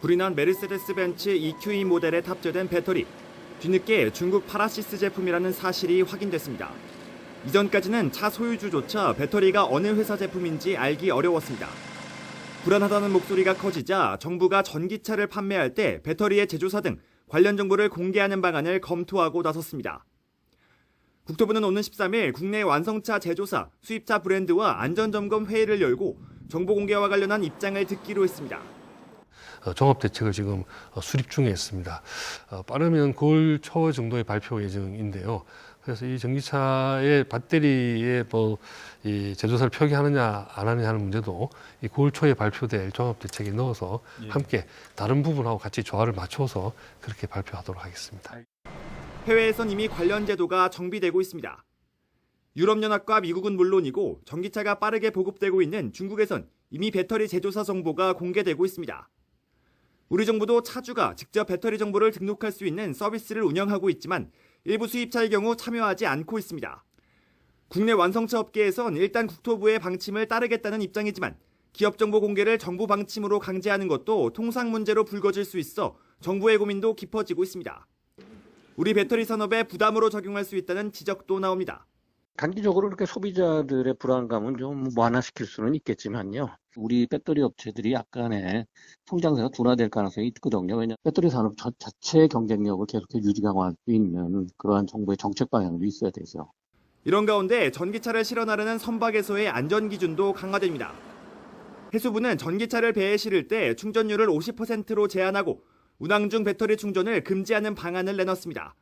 불이 난 메르세데스 벤츠 EQE 모델에 탑재된 배터리. 뒤늦게 중국 파라시스 제품이라는 사실이 확인됐습니다. 이전까지는 차 소유주조차 배터리가 어느 회사 제품인지 알기 어려웠습니다. 불안하다는 목소리가 커지자 정부가 전기차를 판매할 때 배터리의 제조사 등 관련 정보를 공개하는 방안을 검토하고 나섰습니다. 국토부는 오는 13일 국내 완성차 제조사, 수입차 브랜드와 안전점검 회의를 열고 정보 공개와 관련한 입장을 듣기로 했습니다. 종합 대책을 지금 수립 중에 있습니다. 빠르면 9월 초 정도의 발표 예정인데요. 그래서 이 전기차의 배터리에 이 제조사를 표기하느냐 안 하느냐 하는 문제도 이 9월 초에 발표될 종합 대책에 넣어서 함께 다른 부분하고 같이 조화를 맞춰서 그렇게 발표하도록 하겠습니다. 해외에선 이미 관련 제도가 정비되고 있습니다. 유럽연합과 미국은 물론이고 전기차가 빠르게 보급되고 있는 중국에선 이미 배터리 제조사 정보가 공개되고 있습니다. 우리 정부도 차주가 직접 배터리 정보를 등록할 수 있는 서비스를 운영하고 있지만 일부 수입차의 경우 참여하지 않고 있습니다. 국내 완성차 업계에선 일단 국토부의 방침을 따르겠다는 입장이지만 기업 정보 공개를 정부 방침으로 강제하는 것도 통상 문제로 불거질 수 있어 정부의 고민도 깊어지고 있습니다. 우리 배터리 산업에 부담으로 적용할 수 있다는 지적도 나옵니다. 단기적으로 그렇게 소비자들의 불안감은 좀 완화시킬 수는 있겠지만요. 우리 배터리 업체들이 약간의 성장세가 둔화될 가능성이 있거든요. 왜냐하면 배터리 산업 자체의 경쟁력을 계속해 유지 강화할 수 있는 그러한 정부의 정책 방향도 있어야 되죠. 이런 가운데 전기차를 실어나르는 선박에서의 안전 기준도 강화됩니다. 해수부는 전기차를 배에 실을 때 충전율을 50%로 제한하고 운항 중 배터리 충전을 금지하는 방안을 내놨습니다.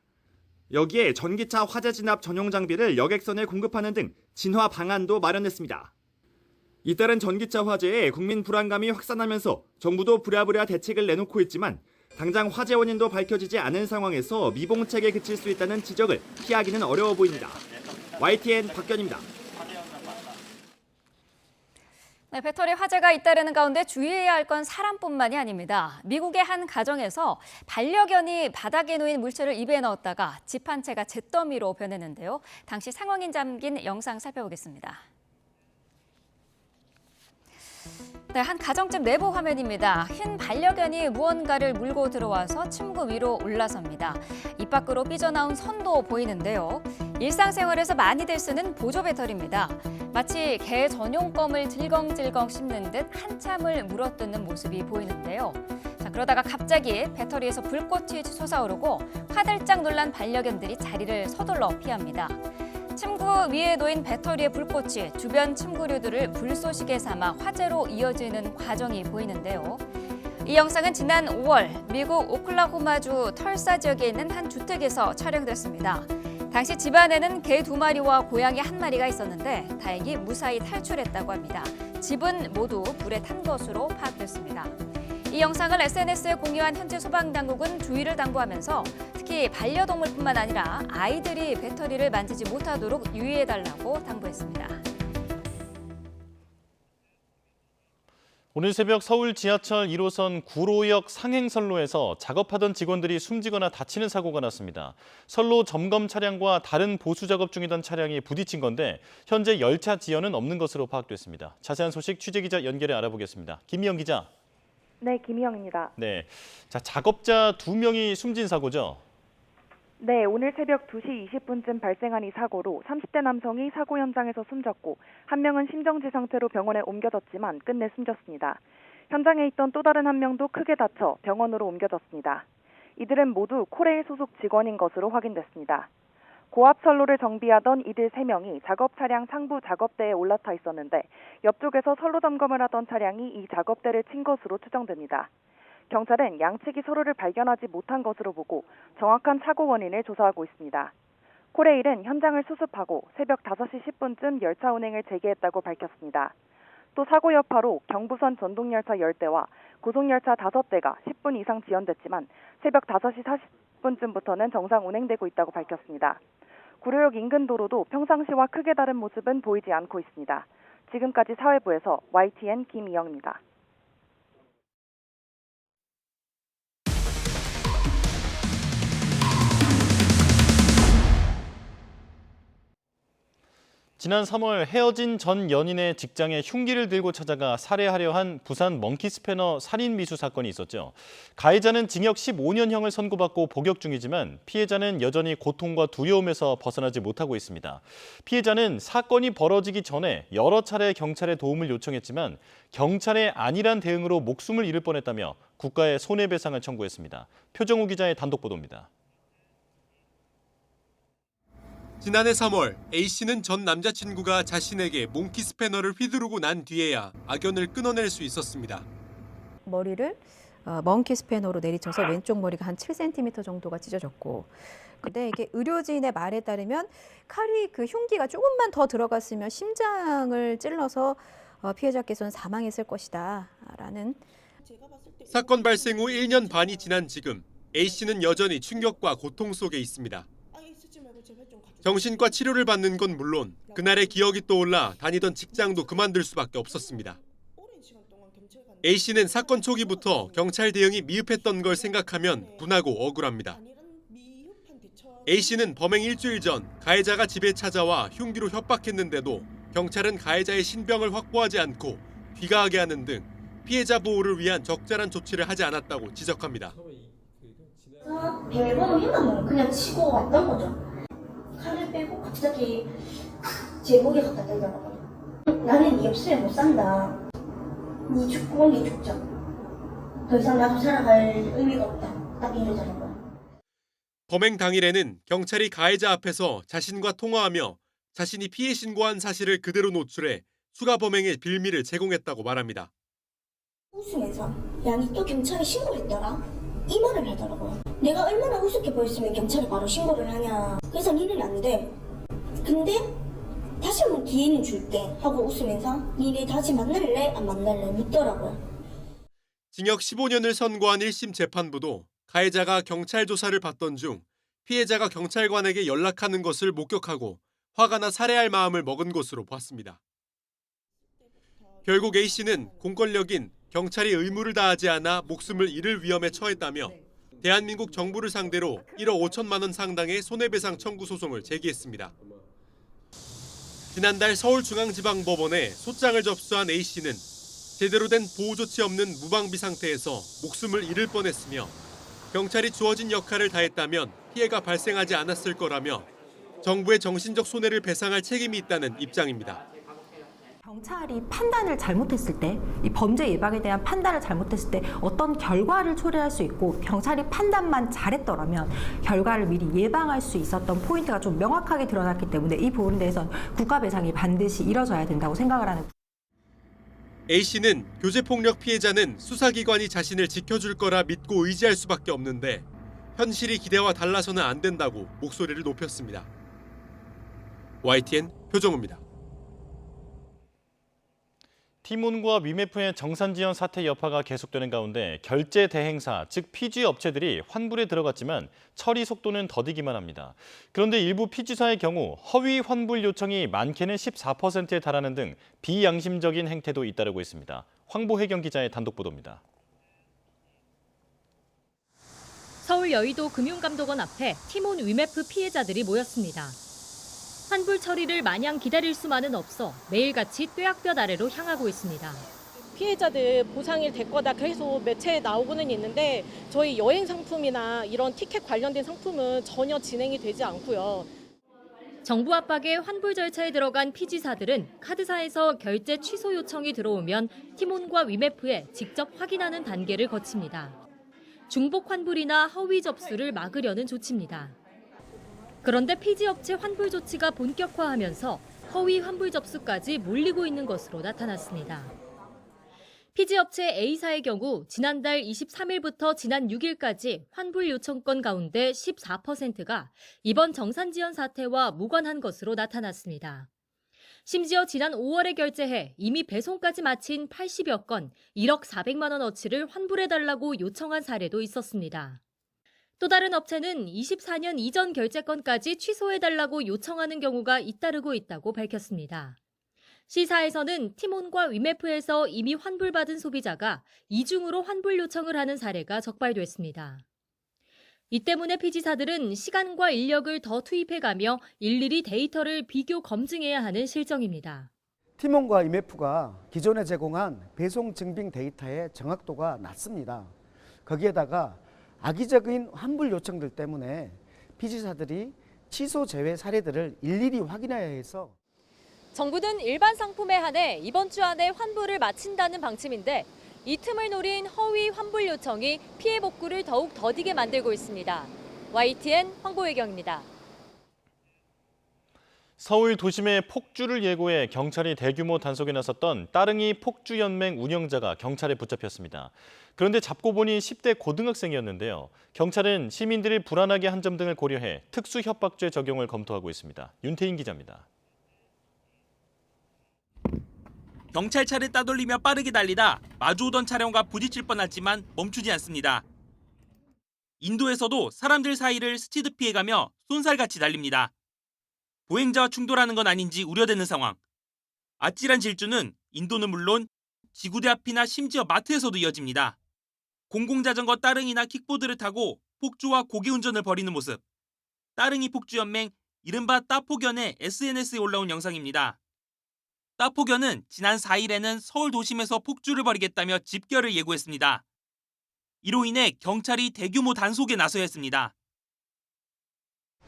여기에 전기차 화재 진압 전용 장비를 여객선에 공급하는 등 진화 방안도 마련했습니다. 잇따른 전기차 화재에 국민 불안감이 확산하면서 정부도 부랴부랴 대책을 내놓고 있지만 당장 화재 원인도 밝혀지지 않은 상황에서 미봉책에 그칠 수 있다는 지적을 피하기는 어려워 보입니다. YTN 박견입니다. 네, 배터리 화재가 잇따르는 가운데 주의해야 할 건 사람뿐만이 아닙니다. 미국의 한 가정에서 반려견이 바닥에 놓인 물체를 입에 넣었다가 집 한 채가 잿더미로 변했는데요. 당시 상황이 담긴 영상 살펴보겠습니다. 네, 한 가정집 내부 화면입니다. 흰 반려견이 무언가를 물고 들어와서 침구 위로 올라섭니다. 입 밖으로 삐져나온 선도 보이는데요. 일상생활에서 많이들 쓰는 보조 배터리입니다. 마치 개 전용 껌을 질겅질겅 씹는 듯 한참을 물어뜯는 모습이 보이는데요. 자, 그러다가 갑자기 배터리에서 불꽃이 솟아오르고 화들짝 놀란 반려견들이 자리를 서둘러 피합니다. 침구 위에 놓인 배터리의 불꽃이 주변 침구류들을 불쏘시개 삼아 화재로 이어지는 과정이 보이는데요. 이 영상은 지난 5월 미국 오클라호마주 털사 지역에 있는 한 주택에서 촬영됐습니다. 당시 집안에는 개 2마리와 고양이 1마리가 있었는데 다행히 무사히 탈출했다고 합니다. 집은 모두 불에 탄 것으로 파악됐습니다. 이 영상을 SNS에 공유한 현지 소방당국은 주의를 당부하면서 특히 반려동물뿐만 아니라 아이들이 배터리를 만지지 못하도록 유의해달라고 당부했습니다. 오늘 새벽 서울 지하철 1호선 구로역 상행선로에서 작업하던 직원들이 숨지거나 다치는 사고가 났습니다. 선로 점검 차량과 다른 보수 작업 중이던 차량이 부딪힌 건데 현재 열차 지연은 없는 것으로 파악됐습니다. 자세한 소식 취재기자 연결해 알아보겠습니다. 김미영 기자. 네, 김희영입니다. 네, 자, 작업자 2명이 숨진 사고죠? 네, 오늘 새벽 2시 20분쯤 발생한 이 사고로 30대 남성이 사고 현장에서 숨졌고 한 명은 심정지 상태로 병원에 옮겨졌지만 끝내 숨졌습니다. 현장에 있던 또 다른 한 명도 크게 다쳐 병원으로 옮겨졌습니다. 이들은 모두 코레일 소속 직원인 것으로 확인됐습니다. 고압 선로를 정비하던 이들 3명이 작업 차량 상부 작업대에 올라타 있었는데 옆쪽에서 선로 점검을 하던 차량이 이 작업대를 친 것으로 추정됩니다. 경찰은 양측이 서로를 발견하지 못한 것으로 보고 정확한 사고 원인을 조사하고 있습니다. 코레일은 현장을 수습하고 새벽 5시 10분쯤 열차 운행을 재개했다고 밝혔습니다. 또 사고 여파로 경부선 전동열차 10대와 고속열차 5대가 10분 이상 지연됐지만 새벽 5시 40분쯤부터는 정상 운행되고 있다고 밝혔습니다. 구로역 인근 도로도 평상시와 크게 다른 모습은 보이지 않고 있습니다. 지금까지 사회부에서 YTN 김희영입니다. 지난 3월 헤어진 전 연인의 직장에 흉기를 들고 찾아가 살해하려 한 부산 먼키스패너 살인 미수 사건이 있었죠. 가해자는 징역 15년형을 선고받고 복역 중이지만 피해자는 여전히 고통과 두려움에서 벗어나지 못하고 있습니다. 피해자는 사건이 벌어지기 전에 여러 차례 경찰에 도움을 요청했지만 경찰의 안일한 대응으로 목숨을 잃을 뻔했다며 국가에 손해배상을 청구했습니다. 표정우 기자의 단독 보도입니다. 지난해 3월 A씨는 전 남자친구가 자신에게 몽키 스패너를 휘두르고 난 뒤에야 악연을 끊어낼 수 있었습니다. 머리를 먼키 스패너로 내리쳐서 왼쪽 머리가 한 7cm 정도가 찢어졌고, 근데 이게 의료진의 말에 따르면 칼이 그 흉기가 조금만 더 들어갔으면 심장을 찔러서 피해자께서는 사망했을 것이다라는. 사건 발생 후 1년 반이 지난 지금 A씨는 여전히 충격과 고통 속에 있습니다. 정신과 치료를 받는 건 물론 그날의 기억이 떠올라 다니던 직장도 그만둘 수밖에 없었습니다. A씨는 사건 초기부터 경찰 대응이 미흡했던 걸 생각하면 분하고 억울합니다. A씨는 범행 일주일 전 가해자가 집에 찾아와 흉기로 협박했는데도 경찰은 가해자의 신병을 확보하지 않고 귀가하게 하는 등 피해자 보호를 위한 적절한 조치를 하지 않았다고 지적합니다. 비밀번호 핸드폰 그냥 치고 왔던 거죠. 칼을 빼고 갑자기 제 목에 갖다 대더라고요. 나는 네 없으면 못 산다. 네 죽고 네 죽자. 더 이상 나도 살아갈 의미가 없다. 딱 이러자는 거야. 범행 당일에는 경찰이 가해자 앞에서 자신과 통화하며 자신이 피해 신고한 사실을 그대로 노출해 추가 범행의 빌미를 제공했다고 말합니다. 웃으면서 야, 니 또 경찰에 신고했더라? 이 말을 하더라고요. 내가 얼마나 우습게 보였으면 경찰에 바로 신고를 하냐. 그래서 니는 안 돼. 근데 다시 한번 기회는 줄게 하고 웃으면서 니네 다시 만날래? 안 만날래? 묻더라고요. 징역 15년을 선고한 1심 재판부도 가해자가 경찰 조사를 받던 중 피해자가 경찰관에게 연락하는 것을 목격하고 화가 나 살해할 마음을 먹은 것으로 봤습니다. 결국 A씨는 공권력인 경찰이 의무를 다하지 않아 목숨을 잃을 위험에 처했다며 대한민국 정부를 상대로 1억 5천만 원 상당의 손해배상 청구 소송을 제기했습니다. 지난달 서울중앙지방법원에 소장을 접수한 A씨는 제대로 된 보호 조치 없는 무방비 상태에서 목숨을 잃을 뻔했으며 경찰이 주어진 역할을 다했다면 피해가 발생하지 않았을 거라며 정부의 정신적 손해를 배상할 책임이 있다는 입장입니다. 경찰이 판단을 잘못했을 때, 이 범죄 예방에 대한 판단을 잘못했을 때 어떤 결과를 초래할 수 있고 경찰이 판단만 잘했더라면 결과를 미리 예방할 수 있었던 포인트가 좀 명확하게 드러났기 때문에 이 부분에 대해서는 국가 배상이 반드시 이뤄져야 된다고 생각을 하는. A씨는 교제폭력 피해자는 수사기관이 자신을 지켜줄 거라 믿고 의지할 수밖에 없는데 현실이 기대와 달라서는 안 된다고 목소리를 높였습니다. YTN 표정우입니다. 티몬과 위메프의 정산지연 사태 여파가 계속되는 가운데 결제 대행사, 즉 피지 업체들이 환불에 들어갔지만 처리 속도는 더디기만 합니다. 그런데 일부 피지사의 경우 허위 환불 요청이 많게는 14%에 달하는 등 비양심적인 행태도 잇따르고 있습니다. 황보혜경 기자의 단독 보도입니다. 서울 여의도 금융감독원 앞에 티몬 위메프 피해자들이 모였습니다. 환불 처리를 마냥 기다릴 수만은 없어 매일같이 뙤약볕 아래로 향하고 있습니다. 피해자들 보상이 될 거다 계속 매체에 나오고는 있는데 저희 여행 상품이나 이런 티켓 관련된 상품은 전혀 진행이 되지 않고요. 정부 압박에 환불 절차에 들어간 피지사들은 카드사에서 결제 취소 요청이 들어오면 티몬과 위메프에 직접 확인하는 단계를 거칩니다. 중복 환불이나 허위 접수를 막으려는 조치입니다. 그런데 피지업체 환불 조치가 본격화하면서 허위 환불 접수까지 몰리고 있는 것으로 나타났습니다. 피지업체 A사의 경우 지난달 23일부터 지난 6일까지 환불 요청건 가운데 14%가 이번 정산지연 사태와 무관한 것으로 나타났습니다. 심지어 지난 5월에 결제해 이미 배송까지 마친 80여 건 1억 400만 원어치를 환불해달라고 요청한 사례도 있었습니다. 또 다른 업체는 24년 이전 결제건까지 취소해달라고 요청하는 경우가 잇따르고 있다고 밝혔습니다. 시사에서는 티몬과 위메프에서 이미 환불받은 소비자가 이중으로 환불 요청을 하는 사례가 적발됐습니다. 이 때문에 피지사들은 시간과 인력을 더 투입해가며 일일이 데이터를 비교 검증해야 하는 실정입니다. 티몬과 위메프가 기존에 제공한 배송 증빙 데이터의 정확도가 낮습니다. 거기에다가 악의적인 환불 요청들 때문에 피지사들이 취소 제외 사례들을 일일이 확인해야 해서 정부는 일반 상품에 한해 이번 주 안에 환불을 마친다는 방침인데 이 틈을 노린 허위 환불 요청이 피해 복구를 더욱 더디게 만들고 있습니다. YTN 황보혜경입니다. 서울 도심에 폭주를 예고해 경찰이 대규모 단속에 나섰던 따릉이 폭주연맹 운영자가 경찰에 붙잡혔습니다. 그런데 잡고 보니 10대 고등학생이었는데요. 경찰은 시민들이 불안하게 한 점 등을 고려해 특수협박죄 적용을 검토하고 있습니다. 윤태인 기자입니다. 경찰차를 따돌리며 빠르게 달리다 마주오던 차량과 부딪힐 뻔했지만 멈추지 않습니다. 인도에서도 사람들 사이를 스치듯 피해가며 쏜살같이 달립니다. 보행자와 충돌하는 건 아닌지 우려되는 상황. 아찔한 질주는 인도는 물론 지구대 앞이나 심지어 마트에서도 이어집니다. 공공자전거 따릉이나 킥보드를 타고 폭주와 고개운전을 벌이는 모습. 따릉이 폭주연맹 이른바 따폭연의 SNS에 올라온 영상입니다. 따폭연은 지난 4일에는 서울 도심에서 폭주를 벌이겠다며 집결을 예고했습니다. 이로 인해 경찰이 대규모 단속에 나서야 했습니다.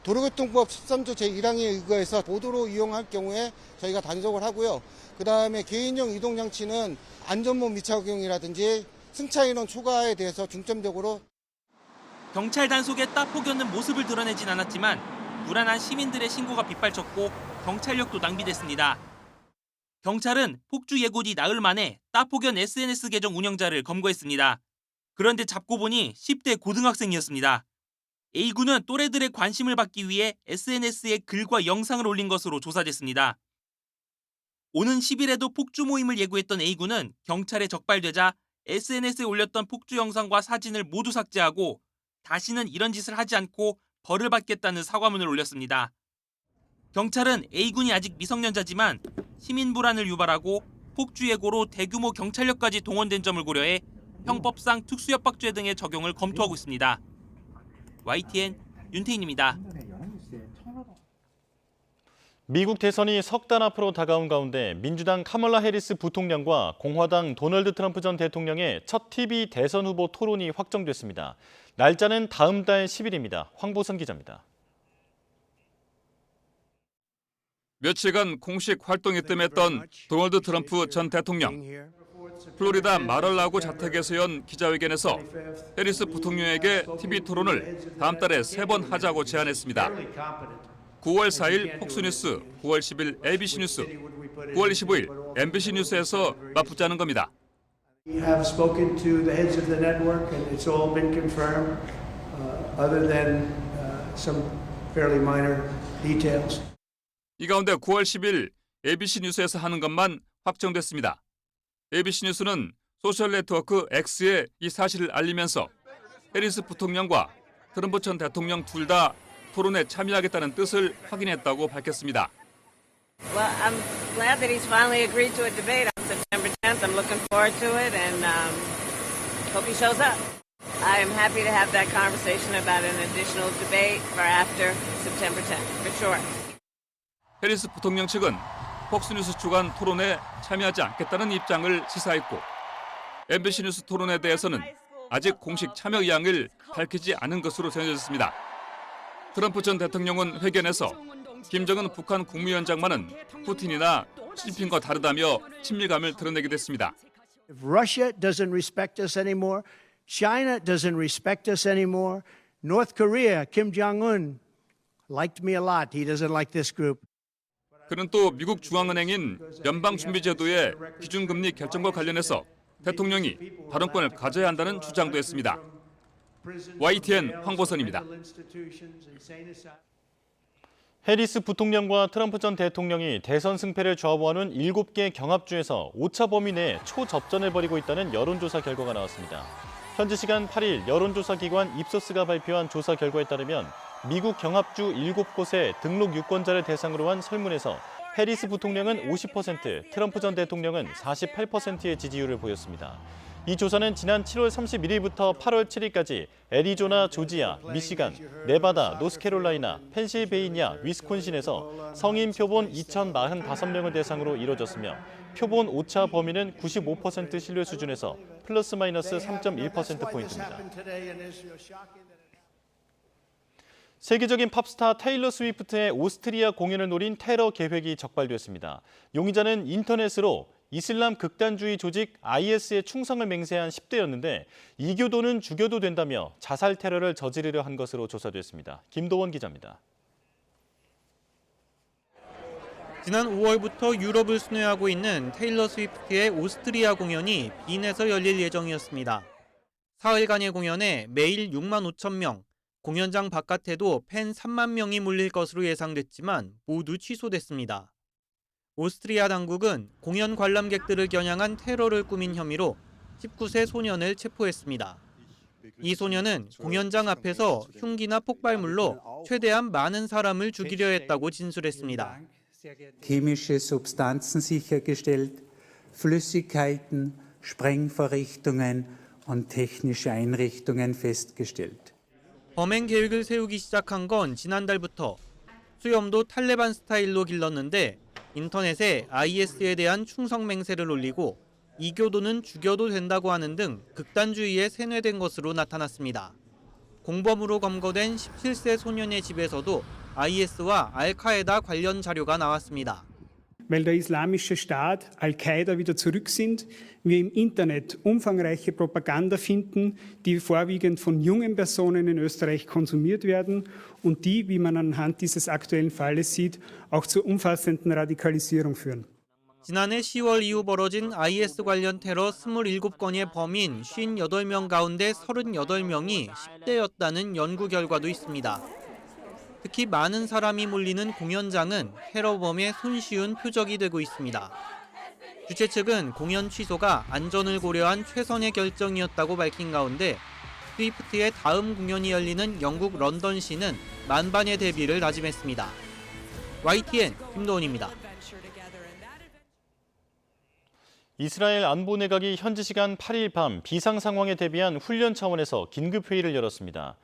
도로교통법 13조 제1항에 의거해서 보도로 이용할 경우에 저희가 단속을 하고요. 그다음에 개인용 이동장치는 안전모 미착용이라든지 승차인원 초과에 대해서 중점적으로. 경찰 단속에 따폭연은 모습을 드러내진 않았지만 불안한 시민들의 신고가 빗발쳤고 경찰력도 낭비됐습니다. 경찰은 폭주 예고 뒤 나흘 만에 따폭연 SNS 계정 운영자를 검거했습니다. 그런데 잡고 보니 10대 고등학생이었습니다. A군은 또래들의 관심을 받기 위해 SNS에 글과 영상을 올린 것으로 조사됐습니다. 오는 10일에도 폭주 모임을 예고했던 A군은 경찰에 적발되자 SNS에 올렸던 폭주 영상과 사진을 모두 삭제하고 다시는 이런 짓을 하지 않고 벌을 받겠다는 사과문을 올렸습니다. 경찰은 A군이 아직 미성년자지만 시민 불안을 유발하고 폭주 예고로 대규모 경찰력까지 동원된 점을 고려해 형법상 특수협박죄 등의 적용을 검토하고 있습니다. YTN 윤태인입니다. 미국 대선이 석 달 앞으로 다가온 가운데 민주당 카멀라 해리스 부통령과 공화당 도널드 트럼프 전 대통령의 첫 TV 대선 후보 토론이 확정됐습니다. 날짜는 다음 달 10일입니다. 황보선 기자입니다. 며칠간 공식 활동이 뜸했던 도널드 트럼프 전 대통령. 플로리다 마럴라고 자택에서 연 기자회견에서 해리스 부통령에게 TV 토론을 다음 달에 3번 하자고 제안했습니다. 9월 4일 폭스뉴스, 9월 10일 ABC 뉴스, 9월 25일 MBC 뉴스에서 맞붙자는 겁니다. We have spoken to the heads of the network and it's all been confirmed other than some fairly minor details. 이 가운데 9월 10일 ABC 뉴스에서 하는 것만 확정됐습니다. ABC 뉴스는 소셜 네트워크 X에 이 사실을 알리면서 해리스 부통령과 트럼프 전 대통령 둘 다 토론에 참여하겠다는 뜻을 확인했다고 밝혔습니다. Well, I'm glad that he's finally agreed to a debate on September 10th. I'm looking forward to it and hope he shows up. I am happy to have that conversation about an additional debate for after September 10th, for sure. 해리스 부통령 측은 폭스뉴스 주간 토론에 참여하지 않겠다는 입장을 시사했고 MBC 뉴스 토론에 대해서는 아직 공식 참여 의향을 밝히지 않은 것으로 전해졌습니다. 트럼프 전 대통령은 회견에서 김정은 북한 국무위원장만은 푸틴이나 시진핑과 다르다며 친밀감을 드러내기도 했습니다. If Russia doesn't respect us anymore, China doesn't respect us anymore, North Korea, Kim Jong-un liked me a lot. He doesn't like this group. 그는 또 미국 중앙은행인 연방준비제도의 기준금리 결정과 관련해서 대통령이 발언권을 가져야 한다는 주장도 했습니다. YTN 황보선입니다. 해리스 부통령과 트럼프 전 대통령이 대선 승패를 좌우하는 7개 경합주에서 오차 범위 내 초접전을 벌이고 있다는 여론조사 결과가 나왔습니다. 현지 시간 8일 여론조사 기관 입소스가 발표한 조사 결과에 따르면 미국 경합주 7곳의 등록 유권자를 대상으로 한 설문에서 해리스 부통령은 50%, 트럼프 전 대통령은 48%의 지지율을 보였습니다. 이 조사는 지난 7월 31일부터 8월 7일까지 애리조나, 조지아, 미시간, 네바다, 노스캐롤라이나, 펜실베이니아, 위스콘신에서 성인 표본 2,045명을 대상으로 이뤄졌으며 표본 오차 범위는 95% 신뢰 수준에서 플러스 마이너스 3.1%포인트입니다. 세계적인 팝스타 테일러 스위프트의 오스트리아 공연을 노린 테러 계획이 적발됐습니다. 용의자는 인터넷으로 이슬람 극단주의 조직 IS에 충성을 맹세한 10대였는데 이교도는 죽여도 된다며 자살 테러를 저지르려 한 것으로 조사됐습니다. 김도원 기자입니다. 지난 5월부터 유럽을 순회하고 있는 테일러 스위프트의 오스트리아 공연이 빈에서 열릴 예정이었습니다. 사흘간의 공연에 매일 6만 5천 명, 공연장 바깥에도 팬 3만 명이 몰릴 것으로 예상됐지만 모두 취소됐습니다. 오스트리아 당국은 공연 관람객들을 겨냥한 테러를 꾸민 혐의로 19세 소년을 체포했습니다. 이 소년은 공연장 앞에서 흉기나 폭발물로 최대한 많은 사람을 죽이려 했다고 진술했습니다. chemische Substanzen sichergestellt, Flüssigkeiten, Sprengvorrichtungen und technische Einrichtungen festgestellt. 범행 계획을 세우기 시작한 건 지난달부터 수염도 탈레반 스타일로 길렀는데 인터넷에 IS에 대한 충성 맹세를 올리고 이교도는 죽여도 된다고 하는 등 극단주의에 세뇌된 것으로 나타났습니다. 공범으로 검거된 17세 소년의 집에서도 IS와 알카에다 관련 자료가 나왔습니다. Weil der Islamische Staat, Al-Qaida wieder zurück sind, wir im Internet umfangreiche Propaganda finden, die vorwiegend von jungen Personen in Österreich konsumiert werden und die, wie man anhand dieses aktuellen Falles sieht, auch zur umfassenden Radikalisierung führen. 지난해 10월 이후 벌어진 IS 관련 테러 27건의 범인 58명 가운데 38명이 10대였다는 연구 결과도 있습니다. 특히 많은 사람이 몰리는 공연장은 테러범의 손쉬운 표적이 되고 있습니다. 주최 측은 공연 취소가 안전을 고려한 최선의 결정이었다고 밝힌 가운데 스위프트의 다음 공연이 열리는 영국 런던시는 만반의 대비를 다짐했습니다. YTN 김도훈입니다. 이스라엘 안보 내각이 현지 시간 8일 밤 비상 상황에 대비한 훈련 차원에서 긴급 회의를 열었습니다.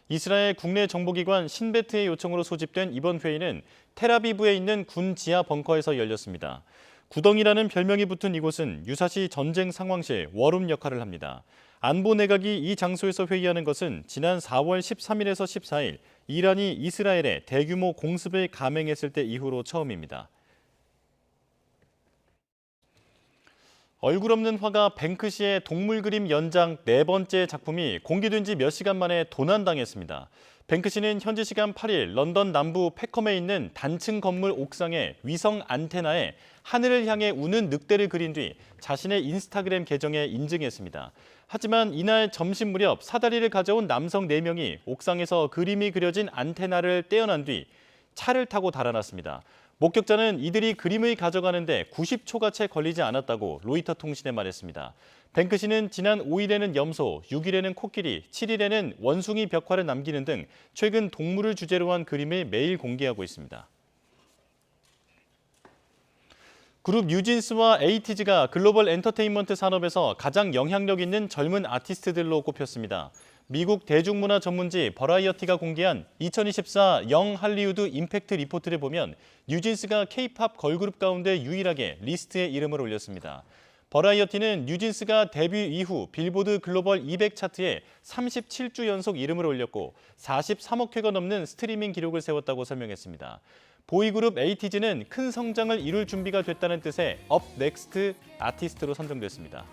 이스라엘 국내 정보기관 신베트의 요청으로 소집된 이번 회의는 텔아비브에 있는 군 지하 벙커에서 열렸습니다. 구덩이라는 별명이 붙은 이곳은 유사시 전쟁 상황실 워룸 역할을 합니다. 안보 내각이 이 장소에서 회의하는 것은 지난 4월 13일에서 14일 이란이 이스라엘에 대규모 공습을 감행했을 때 이후로 처음입니다. 얼굴 없는 화가 뱅크시의 동물 그림 연장 4번째 작품이 공개된 지 몇 시간 만에 도난당했습니다. 뱅크시는 현지 시간 8일 런던 남부 패컴에 있는 단층 건물 옥상에 위성 안테나에 하늘을 향해 우는 늑대를 그린 뒤 자신의 인스타그램 계정에 인증했습니다. 하지만 이날 점심 무렵 사다리를 가져온 남성 4명이 옥상에서 그림이 그려진 안테나를 떼어난 뒤 차를 타고 달아났습니다. 목격자는 이들이 그림을 가져가는데 90초가 채 걸리지 않았다고 로이터 통신에 말했습니다. 뱅크시는 지난 5일에는 염소, 6일에는 코끼리, 7일에는 원숭이 벽화를 남기는 등 최근 동물을 주제로 한 그림을 매일 공개하고 있습니다. 그룹 뉴진스와 에이티즈가 글로벌 엔터테인먼트 산업에서 가장 영향력 있는 젊은 아티스트들로 꼽혔습니다. 미국 대중문화 전문지 버라이어티가 공개한 2024 영 할리우드 임팩트 리포트를 보면 뉴진스가 K-팝 걸그룹 가운데 유일하게 리스트에 이름을 올렸습니다. 버라이어티는 뉴진스가 데뷔 이후 빌보드 글로벌 200 차트에 37주 연속 이름을 올렸고 43억 회가 넘는 스트리밍 기록을 세웠다고 설명했습니다. 보이그룹 에이티즈는 큰 성장을 이룰 준비가 됐다는 뜻의 업 넥스트 아티스트로 선정됐습니다.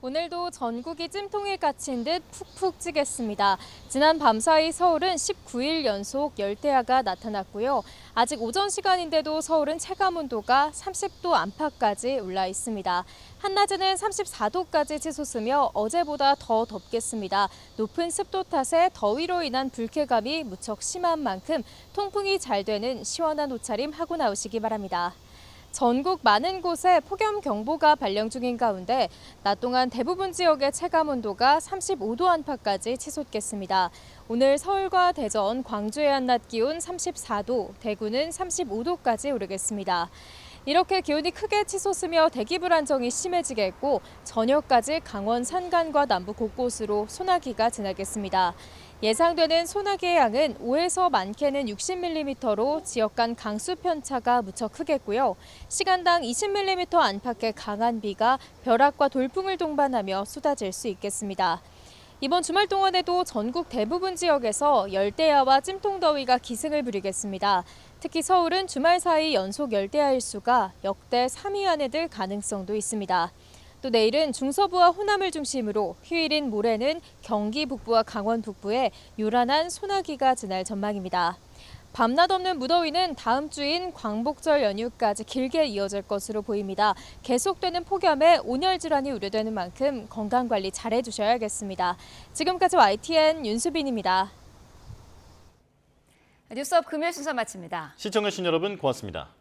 오늘도 전국이 찜통에 갇힌 듯 푹푹 찌겠습니다. 지난 밤사이 서울은 19일 연속 열대야가 나타났고요. 아직 오전 시간인데도 서울은 체감온도가 30도 안팎까지 올라 있습니다. 한낮에는 34도까지 치솟으며 어제보다 더 덥겠습니다. 높은 습도 탓에 더위로 인한 불쾌감이 무척 심한 만큼 통풍이 잘 되는 시원한 옷차림 하고 나오시기 바랍니다. 전국 많은 곳에 폭염경보가 발령 중인 가운데 낮 동안 대부분 지역의 체감온도가 35도 안팎까지 치솟겠습니다. 오늘 서울과 대전, 광주의 한낮 기온 34도, 대구는 35도까지 오르겠습니다. 이렇게 기온이 크게 치솟으며 대기 불안정이 심해지겠고 저녁까지 강원 산간과 남부 곳곳으로 소나기가 지나겠습니다. 예상되는 소나기의 양은 5에서 많게는 60mm로 지역 간 강수 편차가 무척 크겠고요. 시간당 20mm 안팎의 강한 비가 벼락과 돌풍을 동반하며 쏟아질 수 있겠습니다. 이번 주말 동안에도 전국 대부분 지역에서 열대야와 찜통더위가 기승을 부리겠습니다. 특히 서울은 주말 사이 연속 열대야 일수가 역대 3위 안에 들 가능성도 있습니다. 또 내일은 중서부와 호남을 중심으로 휴일인 모레는 경기 북부와 강원 북부에 요란한 소나기가 지날 전망입니다. 밤낮 없는 무더위는 다음 주인 광복절 연휴까지 길게 이어질 것으로 보입니다. 계속되는 폭염에 온열 질환이 우려되는 만큼 건강관리 잘해주셔야겠습니다. 지금까지 YTN 윤수빈입니다. 뉴스업 금요일 순서 마칩니다. 시청해주신 여러분 고맙습니다.